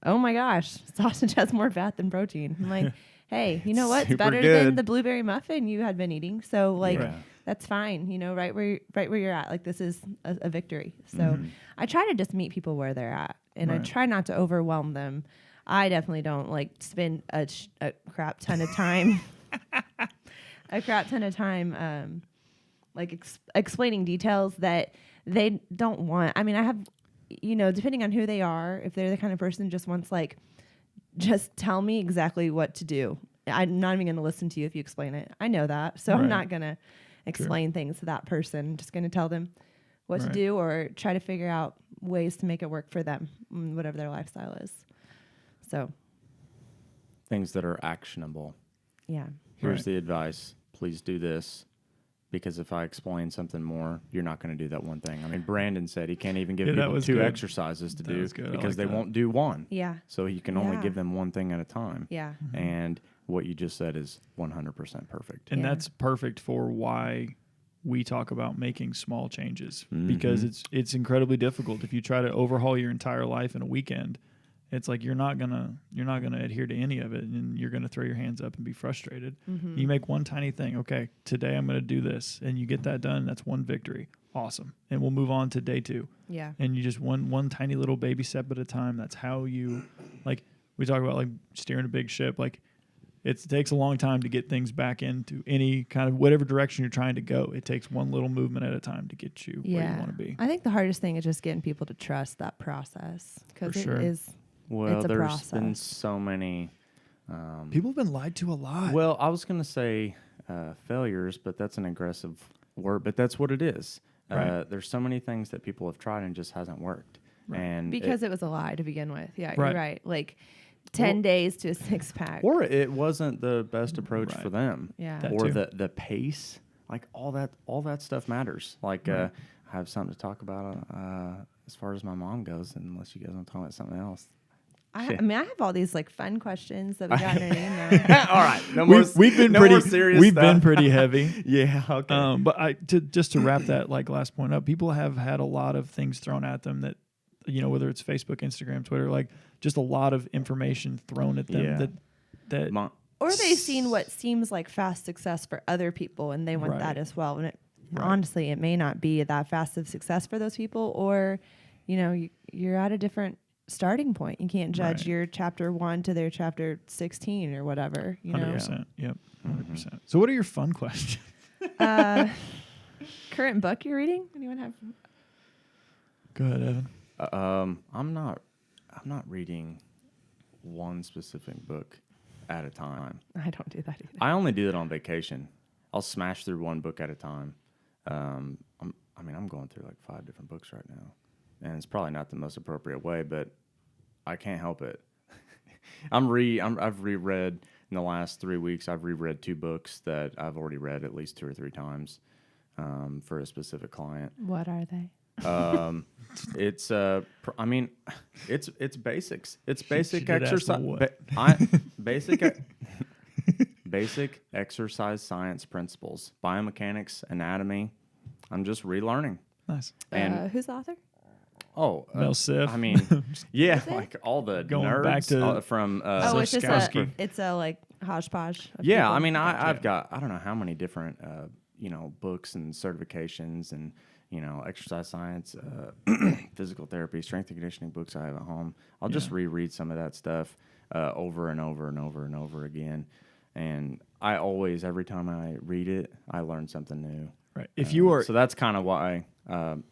oh my gosh, sausage has more fat than protein. I'm like, hey, you know what? It's Super better good. than the blueberry muffin you had been eating. So like, Yeah. that's fine. You know, right where you're at. Like this is a victory. So I try to just meet people where they're at, and I Right. try not to overwhelm them. I definitely don't like spend a crap ton of time, like explaining details that they don't want. I mean, I have, you know, depending on who they are, if they're the kind of person just wants like, just tell me exactly what to do. I'm not even going to listen to you if you explain it. I know that. So Right. I'm not going to explain things to that person. I'm just going to tell them what to Right. do, or try to figure out ways to make it work for them, whatever their lifestyle is. So, Things that are actionable. yeah. Here's Right. the advice. Please do this. Because if I explain something more, you're not going to do that one thing. I mean, Brandon said he can't even give Yeah, that people was 2 good. exercises to That do was good. I because like they that. won't do one. Yeah. So you can only Yeah. give them one thing at a time. Yeah. And what you just said is 100% perfect. And Yeah. that's perfect for why we talk about making small changes, Mhm. because it's incredibly difficult. If you try to overhaul your entire life in a weekend, it's like you're not gonna adhere to any of it, and you're gonna throw your hands up and be frustrated. Mm-hmm. You make one tiny thing. Okay, today I'm gonna do this, and you get that done. That's one victory. Awesome. And we'll move on to day 2. Yeah. And you just one tiny little baby step at a time. That's how you, like, we talk about like steering a big ship. Like, It takes a long time to get things back into any kind of whatever direction you're trying to go. It takes one little movement at a time to get you where you want to be. I think the hardest thing is just getting people to trust that process because sure. it's Well, a there's process. been so many. People have been lied to a lot. Well, I was going to say failures, but that's an aggressive word. But that's what it is. Right. There's so many things that people have tried and just hasn't worked. Right. And because it was a lie to begin with. Yeah, Right. you're right. Like 10 days to a 6-pack. or it wasn't the best approach Right. for them. Yeah. That or too. the pace, like all that stuff matters. Like Right. I have something to talk about as far as my mom goes, unless you guys want to talk about something else. I mean, I have all these like fun questions that we got in our email. All right, no more. We've been no pretty more serious We've stuff. been pretty heavy. Yeah. Okay. But just to wrap that like last point up, people have had a lot of things thrown at them that, whether it's Facebook, Instagram, Twitter, like just a lot of information thrown at them Yeah. that Or they've seen what seems like fast success for other people and they want Right. that as well. And Right. honestly, it may not be that fast of success for those people, or, you're at a different starting point. You can't judge Right. your chapter 1 to their chapter 16 or whatever, 100%. Yep. 100%. So what are your fun questions? Current book you're reading? Anyone have? Go ahead, Evan. I'm not reading one specific book at a time. I don't do that either. I only do that on vacation. I'll smash through one book at a time. I'm going through like 5 different books right now, and it's probably not the most appropriate way, but I can't help it. I've reread in the last 3 weeks. I've reread 2 books that I've already read at least 2 or 3 times for a specific client. What are they? It's it's basics. It's basic did ask me exercise. what. Basic exercise science principles, biomechanics, anatomy. I'm just relearning. Nice. And Who's the author? Mel Siff. I mean, yeah, Is it? like all the Going nerds back to- from. It's just Skowski. it's a like hodgepodge. Of Yeah, people. I mean, Gotcha. I've got I don't know how many different books and certifications and exercise science, physical therapy, strength and conditioning books I have at home. I'll just reread some of that stuff over and over and over and over again, and I always every time I read it, I learn something new. Right. If you are So that's kind of why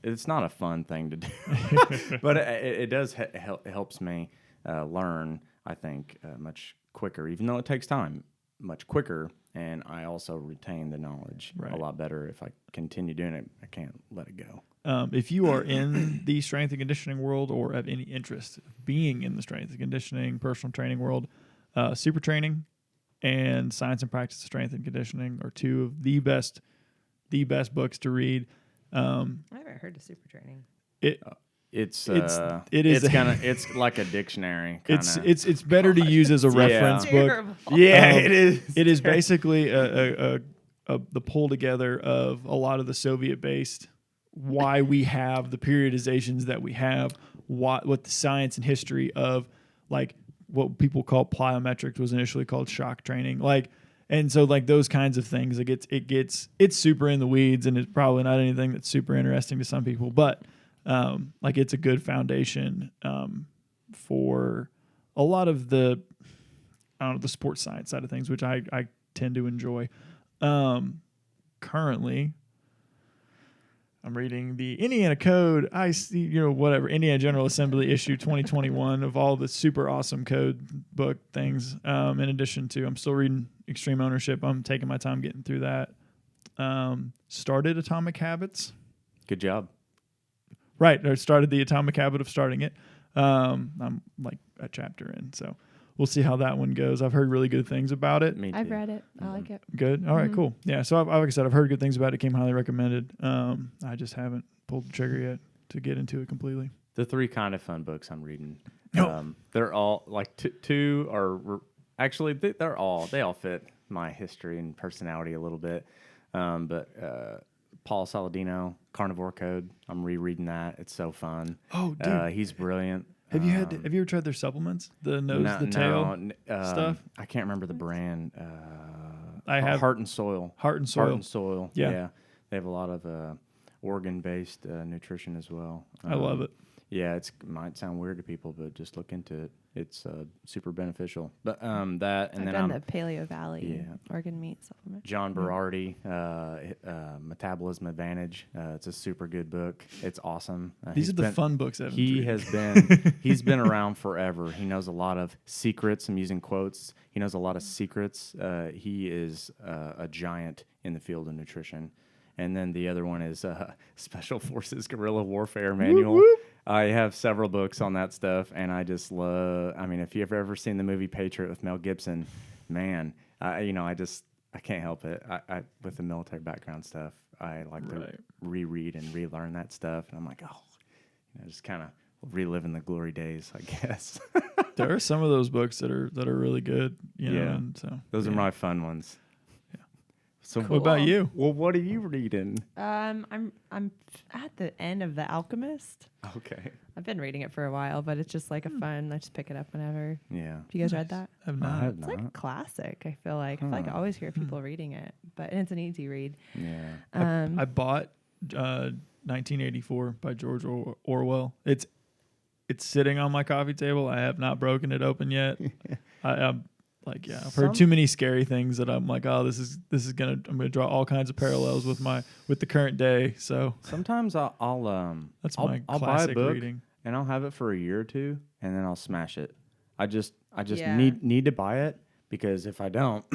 it's not a fun thing to do, but it does it helps me learn. I think much quicker, even though it takes time, much quicker, and I also retain the knowledge Right. a lot better if I continue doing it. I can't let it go. if you are in the strength and conditioning world or have any interest being in the strength and conditioning, personal training world, Super Training and Science and Practice of Strength and Conditioning are 2 of the best books to read. I haven't heard of Super Training. It's like a dictionary. Kinda. It's better to use as a reference book. Terrible. Yeah, it is. It is basically the pull together of a lot of the Soviet-based why we have the periodizations that we have, what the science and history of like what people call plyometrics was initially called shock training, and so those kinds of things. It's super in the weeds, and it's probably not anything that's super interesting to some people, but it's a good foundation for a lot of the sports science side of things, which I tend to enjoy. Currently, I'm reading the Indiana Code, Indiana General Assembly issue 2021 of all the super awesome code book things. In addition to, I'm still reading Extreme Ownership. I'm taking my time getting through that. Started Atomic Habits. Good job. Right. I started the Atomic Habit of starting it. I'm like a chapter in, so we'll see how that one goes. I've heard really good things about it. Me too. I've read it. I like it. Good. All right, cool. Yeah. So like I said, I've heard good things about it. Came highly recommended. I just haven't pulled the trigger yet to get into it completely. The 3 kind of fun books I'm reading. No. They're all like 2 are actually they all fit my history and personality a little bit. But Paul Saladino, Carnivore Code. I'm rereading that. It's so fun. Oh, dude. He's brilliant. Have you ever tried their supplements? The nose, the tail stuff? I can't remember the brand. I have Heart and Soil. Heart and Soil. Heart and Soil. Yeah. They have a lot of organ-based nutrition as well. I love it. Yeah, it might sound weird to people, but just look into it. It's super beneficial. But that, and I've then done the Paleo Valley Yeah. organ meat supplement. John Berardi, Metabolism Advantage. It's a super good book. It's awesome. These are the fun books Evan's He reading. has been he's been around forever. He knows a lot of secrets. I'm using quotes. He knows a lot of secrets. He is a giant in the field of nutrition. And then the other one is Special Forces Guerrilla Warfare Manual. Whoop, whoop. I have several books on that stuff, and I just love. I mean, if you've ever seen the movie Patriot with Mel Gibson, man, I can't help it. I with the military background stuff, I like to reread and relearn that stuff, and I'm like, just kind of reliving the glory days, I guess. There are some of those books that are really good, you know. Yeah. And so Those are my fun ones. Yeah. So What about you? Well, what are you reading? I'm at the end of The Alchemist. Okay. I've been reading it for a while, but it's just like a fun. I just pick it up whenever. Yeah. Have you guys read that? I've I not. have It's like a not. classic. I feel like I always hear people reading it, and it's an easy read. Yeah. I bought 1984 by George Orwell. It's sitting on my coffee table. I have not broken it open yet. I'm like, I've heard too many scary things that I'm like, oh, I'm gonna draw all kinds of parallels with the current day. So Sometimes I'll that's I'll my buy a classic book reading. and I'll have it for a year or two, and then I'll smash it. I just Yeah. need to buy it, because if I don't,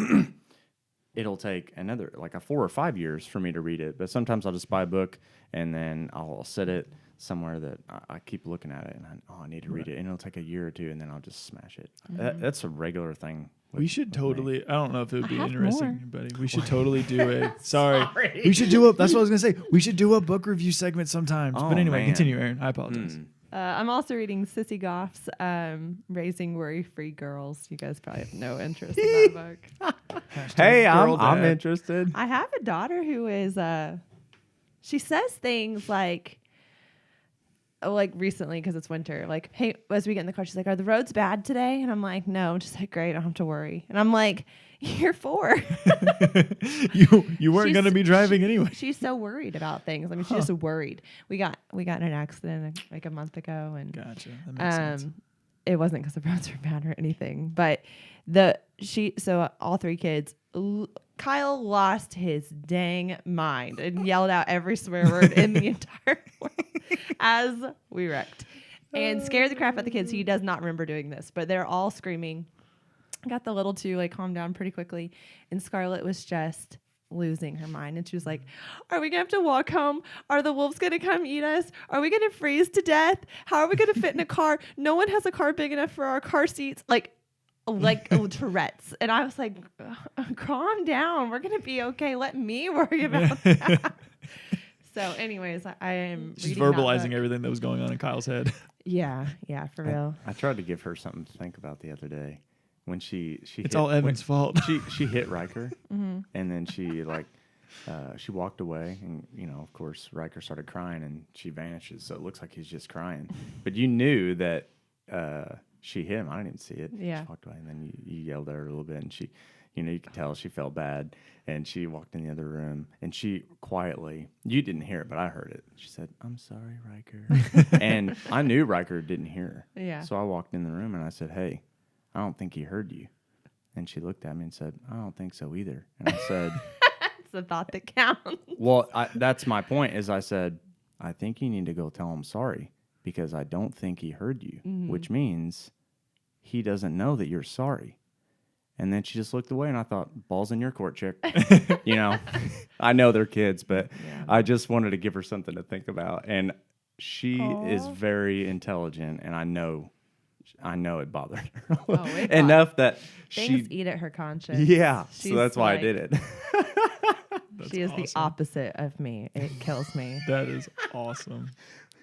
it'll take another like a 4 or 5 years for me to read it. But sometimes I'll just buy a book and then I'll set it somewhere that I keep looking at it, and I need to read it, and it'll take a year or two, and then I'll just smash it. That's a regular thing. We should totally. I don't know if it would be have interesting, more. buddy. We should totally do a. Sorry. We should do a. That's what I was gonna say. We should do a book review segment sometimes. Oh, But anyway, man. continue, Aaron. I apologize. I'm also reading Sissy Goff's Raising Worry-Free Girls. You guys probably have no interest in that book. Hey, Girl I'm dad. interested. I have a daughter who is she says things like recently, because it's winter, like, hey, as we get in the car, she's like, are the roads bad today? And I'm like, no. She's like, great, I don't have to worry. And I'm like, you're 4. You weren't She's- gonna be driving anyway. She's so worried about things. I mean, she's just worried. We got in an accident like a month ago, and Gotcha. That makes sense. it wasn't because the roads were bad or anything, but all 3 kids. Kyle lost his dang mind and yelled out every swear word in the entire world as we wrecked, and scared the crap out of the kids. He does not remember doing this, but they're all screaming. Got the little 2 like calmed down pretty quickly, and Scarlett was just losing her mind, and she was like, are we gonna have to walk home? Are the wolves gonna come eat us? Are we gonna freeze to death? How are we gonna fit in a car? No one has a car big enough for our car seats. Like Tourette's. And I was like, calm down, we're gonna be okay, let me worry about that. So anyways, I am She's reading that verbalizing book. everything that was going on in Kyle's head. Yeah, for real. I tried to give her something to think about the other day when she It's hit, all Evan's fault. she hit Riker, and then she she walked away, and of course Riker started crying, and she vanishes, so it looks like he's just crying, but you knew that she hit him. I didn't even see it. Yeah. She walked away, and then you yelled at her a little bit, and she, you could tell she felt bad, and she walked in the other room, and she quietly, you didn't hear it, but I heard it. She said, I'm sorry, Riker. And I knew Riker didn't hear her. Yeah. So I walked in the room, and I said, hey, I don't think he heard you. And she looked at me and said, I don't think so either. And I said, It's the thought that counts. well, that's my point, is I said, I think you need to go tell him sorry, because I don't think he heard you, which means he doesn't know that you're sorry. And then she just looked away, and I thought, balls in your court, chick. I know they're kids, but I just wanted to give her something to think about. And she is very intelligent, and I know it bothered her it enough that Things she, eat at her conscience. yeah. She's So that's why I like- did it. She is the awesome. opposite of me. It kills me. That is awesome.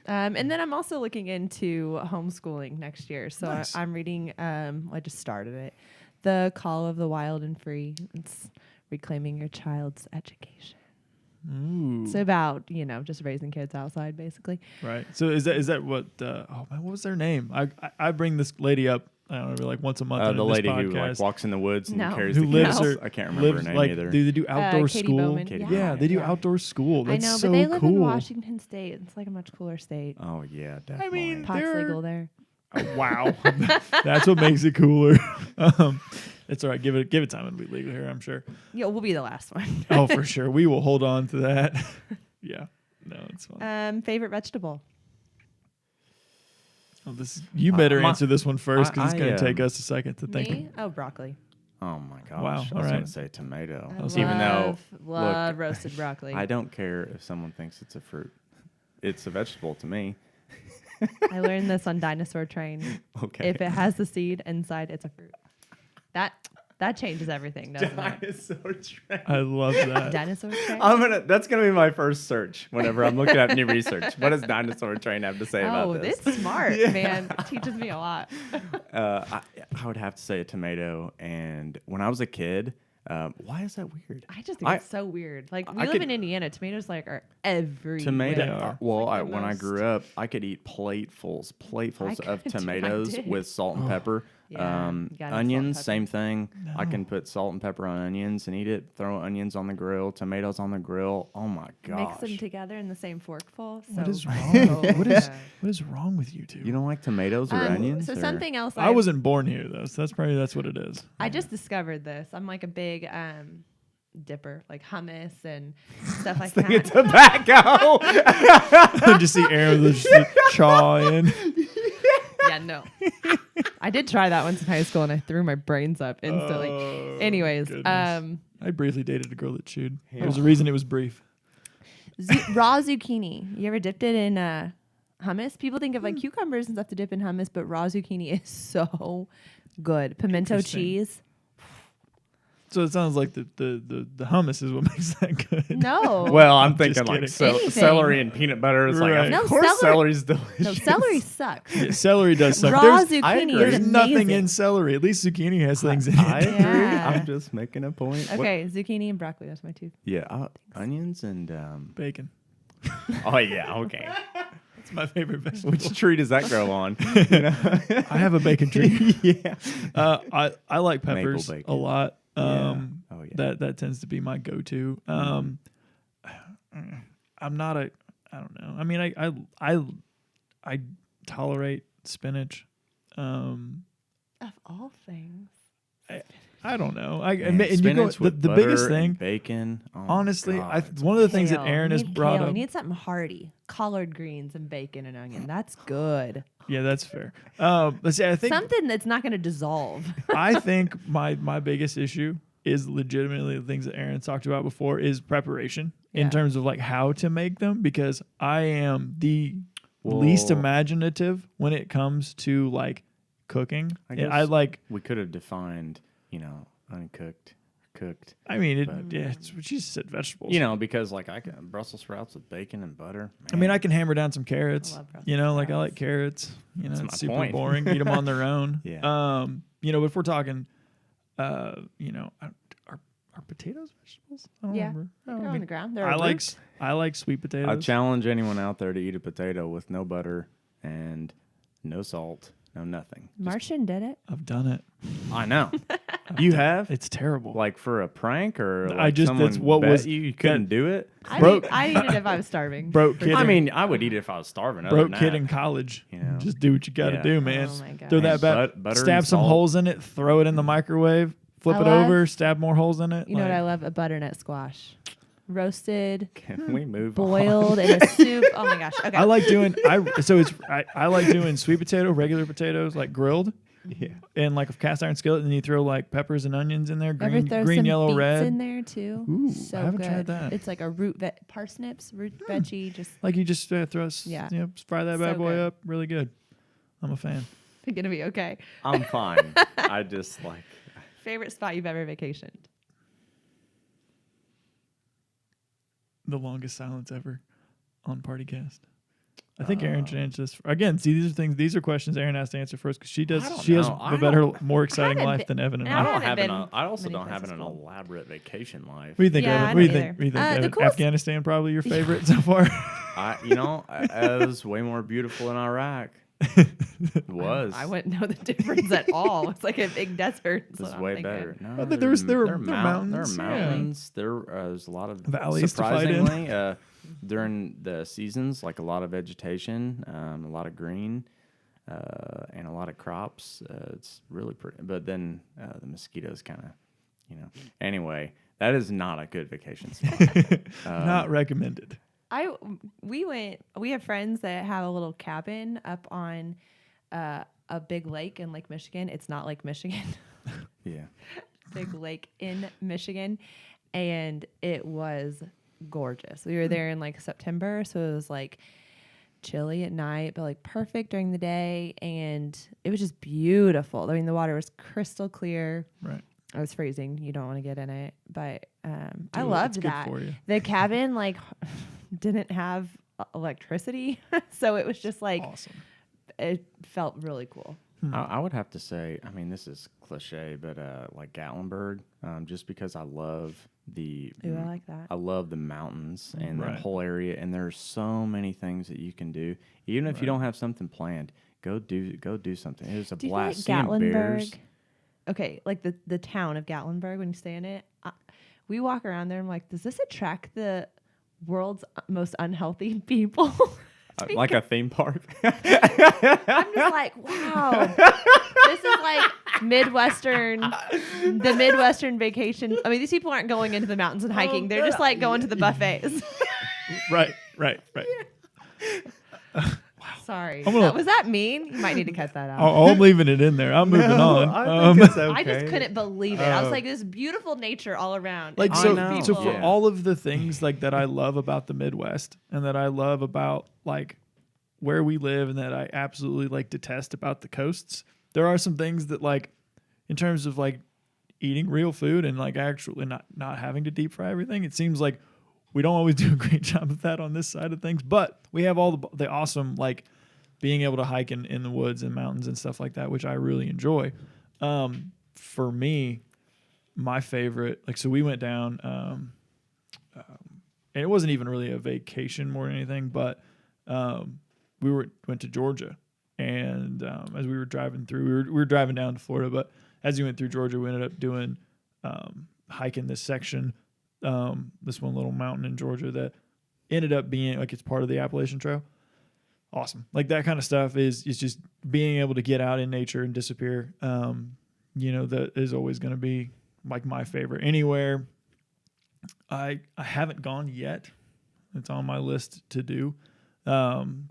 And then I'm also looking into homeschooling next year. So Nice. I'm reading, I just started it, The Call of the Wild and Free. It's reclaiming your child's education. Ooh. It's about, just raising kids outside, basically. Right. So is that what? Oh man, what was their name? I bring this lady up I don't know, like once a month. The in this lady who podcast. like walks in the woods and No. carries Who the lives kids. or I can't remember her lives name like either. they do outdoor Katie school. Bowman. Katie Yeah, Bowman. they do Yeah. outdoor school. That's I know, so but they live cool. in Washington State. It's like a much cooler state. Oh yeah, definitely. mean, Pot's They're- legal there. Oh, wow, that's what makes it cooler. It's all right. Give it time. It'll be legal here, I'm sure. Yeah, we'll be the last one. Oh, for sure. We will hold on to that. Yeah. No, it's fine. Favorite vegetable? Oh, you better my- answer this one first because it's I, going to take us a second to think. Me? Oh, broccoli. Oh my gosh! Wow, I was all going right. to say tomato. I Even though love roasted broccoli. I don't care if someone thinks it's a fruit, it's a vegetable to me. I learned this on Dinosaur Train. Okay. If it has the seed inside, it's a fruit. That changes everything, doesn't it? Dinosaur train. I love that. Dinosaur Train. That's gonna be my first search whenever I'm looking at new research. What does dinosaur train have to say about this? It's smart, man. It teaches me a lot. I would have to say a tomato. And when I was a kid, why is that weird? I just think it's so weird. Like we live in Indiana, tomatoes like are everywhere. Tomato. Well, Like the when I most- grew up, I could eat platefuls of could too, I tomatoes did. with salt and pepper. Yeah, you gotta have salt and Onions, pepper. same thing. I No. can put salt and pepper on onions and eat it. Throw onions on the grill, tomatoes on the grill. Oh my gosh! Mix them together in the same forkful. What so is wrong? good. What is wrong with you two? You don't like tomatoes or onions? So or- something else. I wasn't born here though, so that's what it is. I just discovered this. I'm like a big dipper, like hummus and stuff like that. It's tobacco. Just see Aaron with just chaw in. Yeah, no. I did try that once in high school and I threw my brains up instantly. Oh, Anyways, goodness. I briefly dated a girl that chewed. There's a reason it was brief. raw zucchini. You ever dipped it in hummus? People think of like cucumbers and stuff to dip in hummus, but raw zucchini is so good. Pimento Interesting. cheese. So it sounds like the hummus is what makes that good. No. Well, I'm Just thinking like kidding. Anything. celery and peanut butter. It's Right. like, No, of course, celery- celery's delicious. No, celery sucks. Yeah, celery does suck. Raw There's zucchini is there's nothing amazing. in celery. At least zucchini has things in I it. agree. Yeah. I'm just making a point. What- Okay, zucchini and broccoli. That's my two. yeah, onions and Bacon. oh yeah, okay. It's my favorite vegetable. Which tree does that grow on? I have a bacon tree. Yeah. I like peppers bacon. a lot. Oh yeah. That tends to be my go-to. I'm not a. I don't know. I mean, I tolerate spinach. Of all things. I don't know. Man, and you go, spinach the with biggest butter thing. and bacon. Oh my Honestly, God, one of the things that Kale. Aaron has Need brought kale. up. Need something hearty. Collard greens and bacon and onion. That's good. Yeah, that's fair. But see, I think Something that's not going to dissolve. I think my biggest issue is legitimately the things that Aaron's talked about before is preparation in Yeah. terms of like how to make them, because I am the least Well- imaginative when it comes to like cooking. I And I guess- like. we could have defined, uncooked, cooked. I mean, But- it's what she said, vegetables. Because like I can Brussels sprouts with bacon and butter. I mean, man. I can hammer down some carrots. I love Brussels Like I sprouts. like carrots. That's It's my super point. boring. Eat them on their own. Yeah. But if we're talking, are potatoes vegetables? I don't Yeah. remember. They're I on mean, the ground. They're I a like root. I like sweet I potatoes. challenge anyone out there to eat a potato with no butter and no salt, no nothing. Martian did it. I've done it. I know. You have? It's terrible. Like for a prank or I like just- someone that's what bet was- you couldn't do it? Broke- I'd eat it if I was starving. broke kid. I in- mean, I would eat it if I was starving. other broke than kid that. in college. You know. Just do what you got to Yeah. do, man. Oh my God. Throw And that back. butter Stab and some salt. holes in it. Throw it in the microwave. Flip I it love- over. Stab more holes in it. You know what like- I love? A butternut squash. Roasted, Can we move on? boiled in a soup. Oh my gosh. Okay. I like doing. I like doing sweet potato, regular potatoes, like grilled. Yeah. In like a cast iron skillet, and then you throw like peppers and onions in there, Ever green, throw green, some yellow, beets red. in there too? Ooh, so I haven't good. tried that. It's like a parsnips, root veggie. Just Like you just throw, Yeah. fry that So bad boy good. up, really good. I'm a fan. gonna be okay. I'm fine. I just like Favorite spot you've ever vacationed? The longest silence ever on PartyCast. I think Aaron should answer this. Again, see, these are things. These are questions Aaron has to answer first because she does. I don't She has know. a I better, don't- more exciting haven't life been- than Evan and I I. I don't don't haven't have been I also many don't have places an cool. elaborate vacation life. What do you think, Yeah, Evan? I What do you don't think? either. What do you think, The Evan? coolest- Afghanistan probably your favorite so far. It was way more beautiful than Iraq. It was. I wouldn't know the difference at all. It's like a big desert. This is way better. No, There were mountains. There are mountains. There's a lot of valleys to fight in. surprisingly during the seasons, like a lot of vegetation, a lot of green, and a lot of crops. It's really pretty. But then the mosquitoes kind of, Anyway, that is not a good vacation spot. Not recommended. We have friends that have a little cabin up on a big lake in Lake Michigan. It's not Lake Michigan. Yeah. Big lake in Michigan. And it was gorgeous. We were there in like September, so it was like chilly at night, but like perfect during the day. And it was just beautiful. I mean, the water was crystal clear. Right. I was freezing. You don't want to get in it, but I loved good that. for you. The cabin like didn't have electricity, so it was just like Awesome. It felt really cool. I would have to say, I mean, this is cliche, but like Gatlinburg, just because I love Ooh, I like that. I love the mountains and Right. that whole area, and there's so many things that you can do. Even if you don't have something planned, go do something. It was a Do you blast. feel like Seeing bears. Gatlinburg? Okay, like the town of Gatlinburg, when you stay in it, we walk around there. I'm like, does this attract the world's most unhealthy people? Like a theme park. I'm just like, wow, this is like the Midwestern vacation. I mean, these people aren't going into the mountains and hiking. They're just like going to the buffets. Right. Sorry. I'm gonna- Was that mean? You might need to cut that out. I'm leaving it in there. I'm moving on. I think it's okay. I just couldn't believe it. I was like, this beautiful nature all around. Like and so, these know. so people- for all of the things like that I love about the Midwest and that I love about like where we live and that I absolutely like detest about the coasts, there are some things that like in terms of like eating real food and like actually not having to deep fry everything, it seems like we don't always do a great job of that on this side of things, but we have all the awesome like being able to hike in the woods and mountains and stuff like that, which I really enjoy. For me, my favorite, like, so we went down, and it wasn't even really a vacation more than anything, but we went to Georgia, and as we were driving through, we were driving down to Florida, but as we went through Georgia, we ended up doing hiking this section, this one little mountain in Georgia that ended up being like it's part of the Appalachian Trail. Awesome. Like that kind of stuff is just being able to get out in nature and disappear. That is always going to be like my favorite. Anywhere I haven't gone yet. It's on my list to do.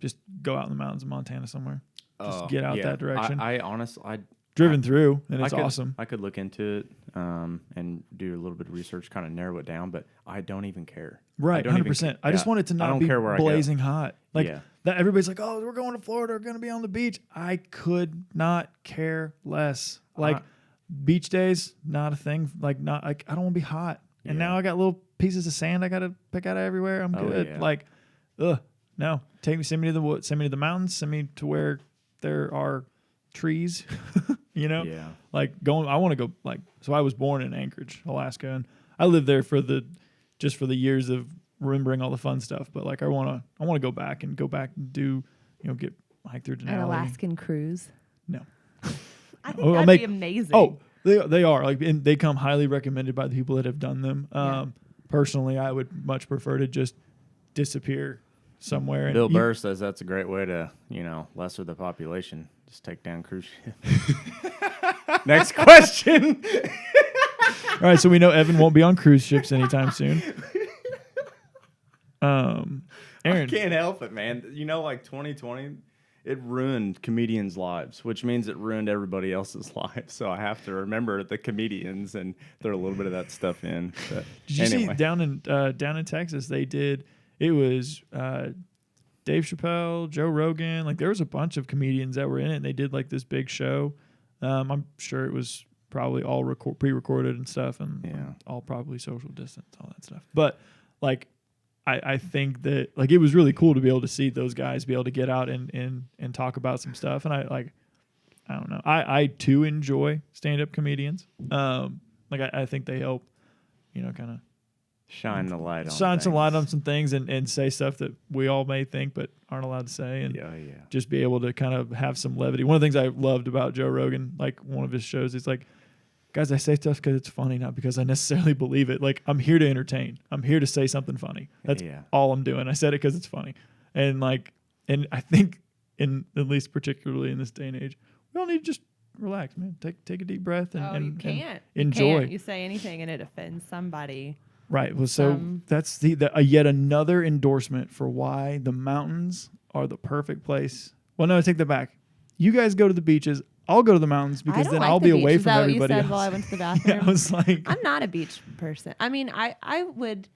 Just go out in the mountains of Montana somewhere. Just get out that direction. I honestly, driven through and it's awesome. I could look into it and do a little bit of research, kind of narrow it down, but I don't even care. Right, 100%. I just want it to not be blazing hot. Like that. Everybody's like, "Oh, we're going to Florida. We're going to be on the beach." I could not care less. Like beach days, not a thing. Like not like I don't want to be hot. And now I got little pieces of sand I got to pick out of everywhere. I'm good. Yeah. Like, no. Send me to the woods. Send me to the mountains. Send me to where there are trees. Yeah. Like I want to go. Like, so I was born in Anchorage, Alaska, and I lived there for the years of remembering all the fun stuff. But like, I want to go back and do, get hike through Denali. An Alaskan cruise. No. I think that'd be amazing. Oh, they are like, and they come highly recommended by the people that have done them. Personally, I would much prefer to just disappear somewhere. Bill Burr says that's a great way to, lesser the population. Just take down cruise ship. Next question. All right, so we know Evan won't be on cruise ships anytime soon. Aaron, I can't help it, man. 2020, it ruined comedians' lives, which means it ruined everybody else's lives. So I have to remember the comedians and throw a little bit of that stuff in. But did you see down in Texas they did? It was Dave Chappelle, Joe Rogan. Like there was a bunch of comedians that were in it. And they did like this big show. I'm sure it was probably all pre-recorded and stuff, and all probably social distance, all that stuff. But like, I think that like it was really cool to be able to see those guys be able to get out and talk about some stuff. And I don't know. I too enjoy stand-up comedians. I think they help, kind of Shine the light on some things. light on some things and say stuff that we all may think but aren't allowed to say, and just be able to kind of have some levity. One of the things I loved about Joe Rogan, like one of his shows, is like, guys, I say stuff because it's funny, not because I necessarily believe it. Like, I'm here to entertain. I'm here to say something funny. That's all I'm doing. I said it because it's funny. And I think at least particularly in this day and age, we all need to just relax, man. Take a deep breath and you can't enjoy. You say anything and it offends somebody. Right. Well, so that's the yet another endorsement for why the mountains are the perfect place. Well, no, I take that back. You guys go to the beaches. I'll go to the mountains because then I'll be away from everybody else. While I went to the bathroom? I was like, I'm not a beach person. I mean, I would.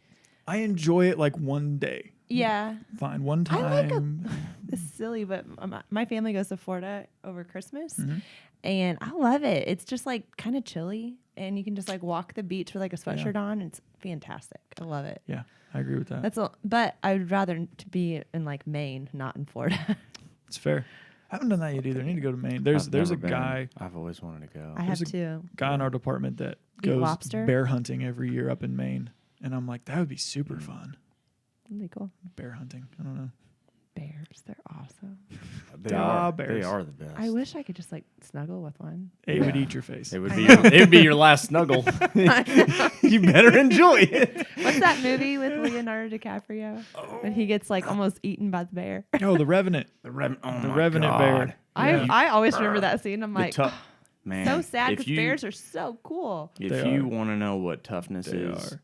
I enjoy it like one day. Yeah. Fine. One time. This is silly, but my family goes to Florida over Christmas, and I love it. It's just like kind of chilly, and you can just like walk the beach with like a sweatshirt on. And it's fantastic. I love it. Yeah, I agree with that. But I would rather to be in like Maine, not in Florida. It's fair. I haven't done that yet either. I need to go to Maine. There's a guy. I've always wanted to go. I have to. Guy in our department that goes bear hunting every year up in Maine, and I'm like, that would be super fun. That'd be cool. Bear hunting. I don't know. Bears, they're awesome. They are the best. I wish I could just like snuggle with one. It would eat your face. It would be your last snuggle. You better enjoy it. What's that movie with Leonardo DiCaprio when he gets like almost eaten by the bear? Oh, The Revenant. The Revenant bear. Yeah. I always remember that scene. I'm like, man, so sad because bears are so cool. If you want to know what toughness is,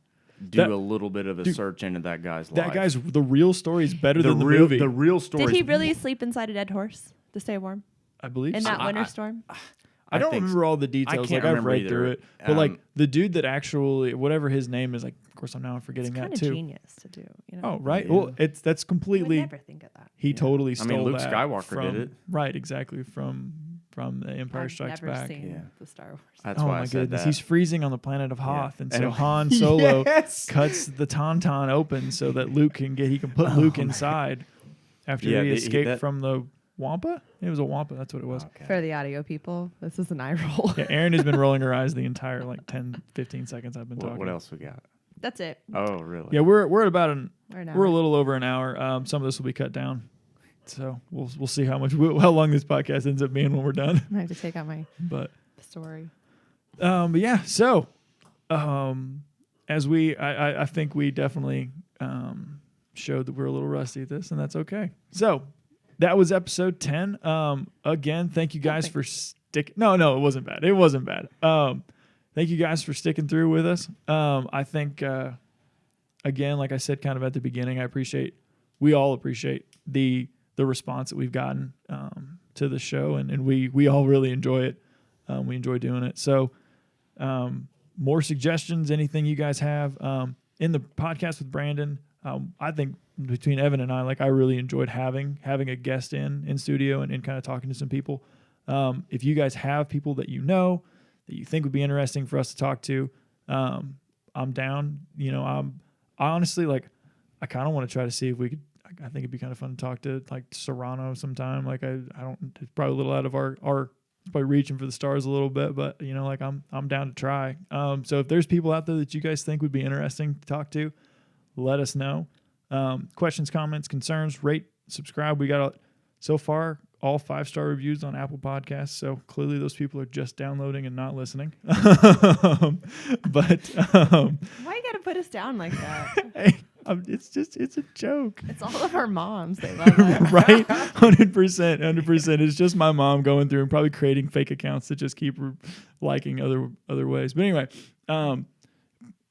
do a little bit of a search into that guy's life. That guy's the real story is better than the movie. The real story. Did he really sleep inside a dead horse to stay warm? I believe in so. that winter storm. I don't remember all the details. Like I've read through it, but like the dude that actually, whatever his name is, like of course I'm now forgetting that too. Genius to do. You know? Oh right. Yeah. Well, that's completely. I would never think of that. He totally stole that. I mean, Luke Skywalker did it. Right. Exactly. From the Empire Strikes Back. Back. Seen the Star Wars. That's why I said that. He's freezing on the planet of Hoth, and so Han Solo cuts the tauntaun open so that Luke can put Luke inside after he escaped from the Wampa. It was a Wampa. That's what it was. Okay. For the audio people, this is an eye roll. Yeah, Erin has been rolling her eyes the entire 10, 15 seconds I've been talking. What else we got? That's it. Oh, really? Yeah, we're at about we're a little over an hour. Some of this will be cut down. So we'll see how long this podcast ends up being when we're done. I have to take out my story. But yeah, so as I think we definitely showed that we're a little rusty at this, and that's okay. So that was episode 10. Again, thank you guys for sticking. No, it wasn't bad. It wasn't bad. Thank you guys for sticking through with us. I think again, like I said, kind of at the beginning, we all appreciate the response that we've gotten to the show, and we all really enjoy it. We enjoy doing it. So more suggestions, anything you guys have in the podcast with Brandon. I think between Evan and I, I really enjoyed having a guest in studio and kind of talking to some people. If you guys have people that you know that you think would be interesting for us to talk to, I'm down. I honestly I kind of want to try to see if we could. I think it'd be kind of fun to talk to Serrano sometime. I don't. It's probably a little out of our probably reaching for the stars a little bit, but I'm down to try. So if there's people out there that you guys think would be interesting to talk to, let us know. Questions, comments, concerns, rate, subscribe. We got so far all 5-star reviews on Apple Podcasts. So clearly those people are just downloading and not listening. But why you got to put us down like that? Hey, it's a joke. It's all of our moms. They love it. Right? 100%. It's just my mom going through and probably creating fake accounts that just keep liking other ways. But anyway,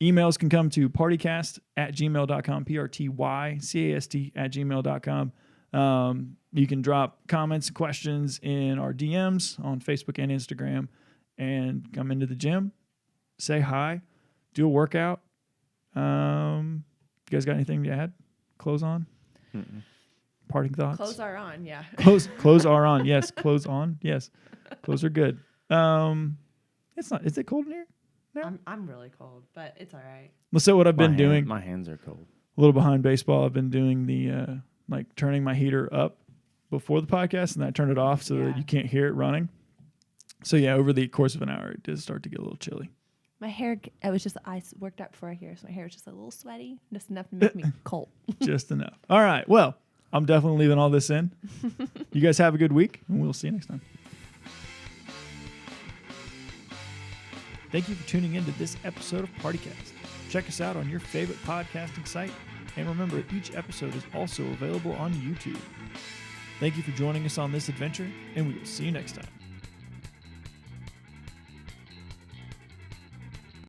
emails can come to partycast@gmail.com, partycast@gmail.com. You can drop comments, questions in our DMs on Facebook and Instagram, and come into the gym, say hi, do a workout. You guys got anything to add? Clothes on? Mm-mm. Parting thoughts? Clothes are on, yeah. Clothes are on. Yes, clothes on. Yes, clothes are good. It's not. Is it cold in here? No. I'm really cold, but it's all right. So what I've been doing? My hands are cold. A little behind baseball. I've been doing the turning my heater up before the podcast, and I turned it off so that you can't hear it running. So yeah, over the course of an hour, it does start to get a little chilly. My hair, it was just, I worked out before I here, so my hair was just a little sweaty, just enough to make me cold. Just enough. All right. Well, I'm definitely leaving all this in. You guys have a good week, and we'll see you next time. Thank you for tuning in to this episode of PartyCast. Check us out on your favorite podcasting site. And remember, each episode is also available on YouTube. Thank you for joining us on this adventure, and we will see you next time.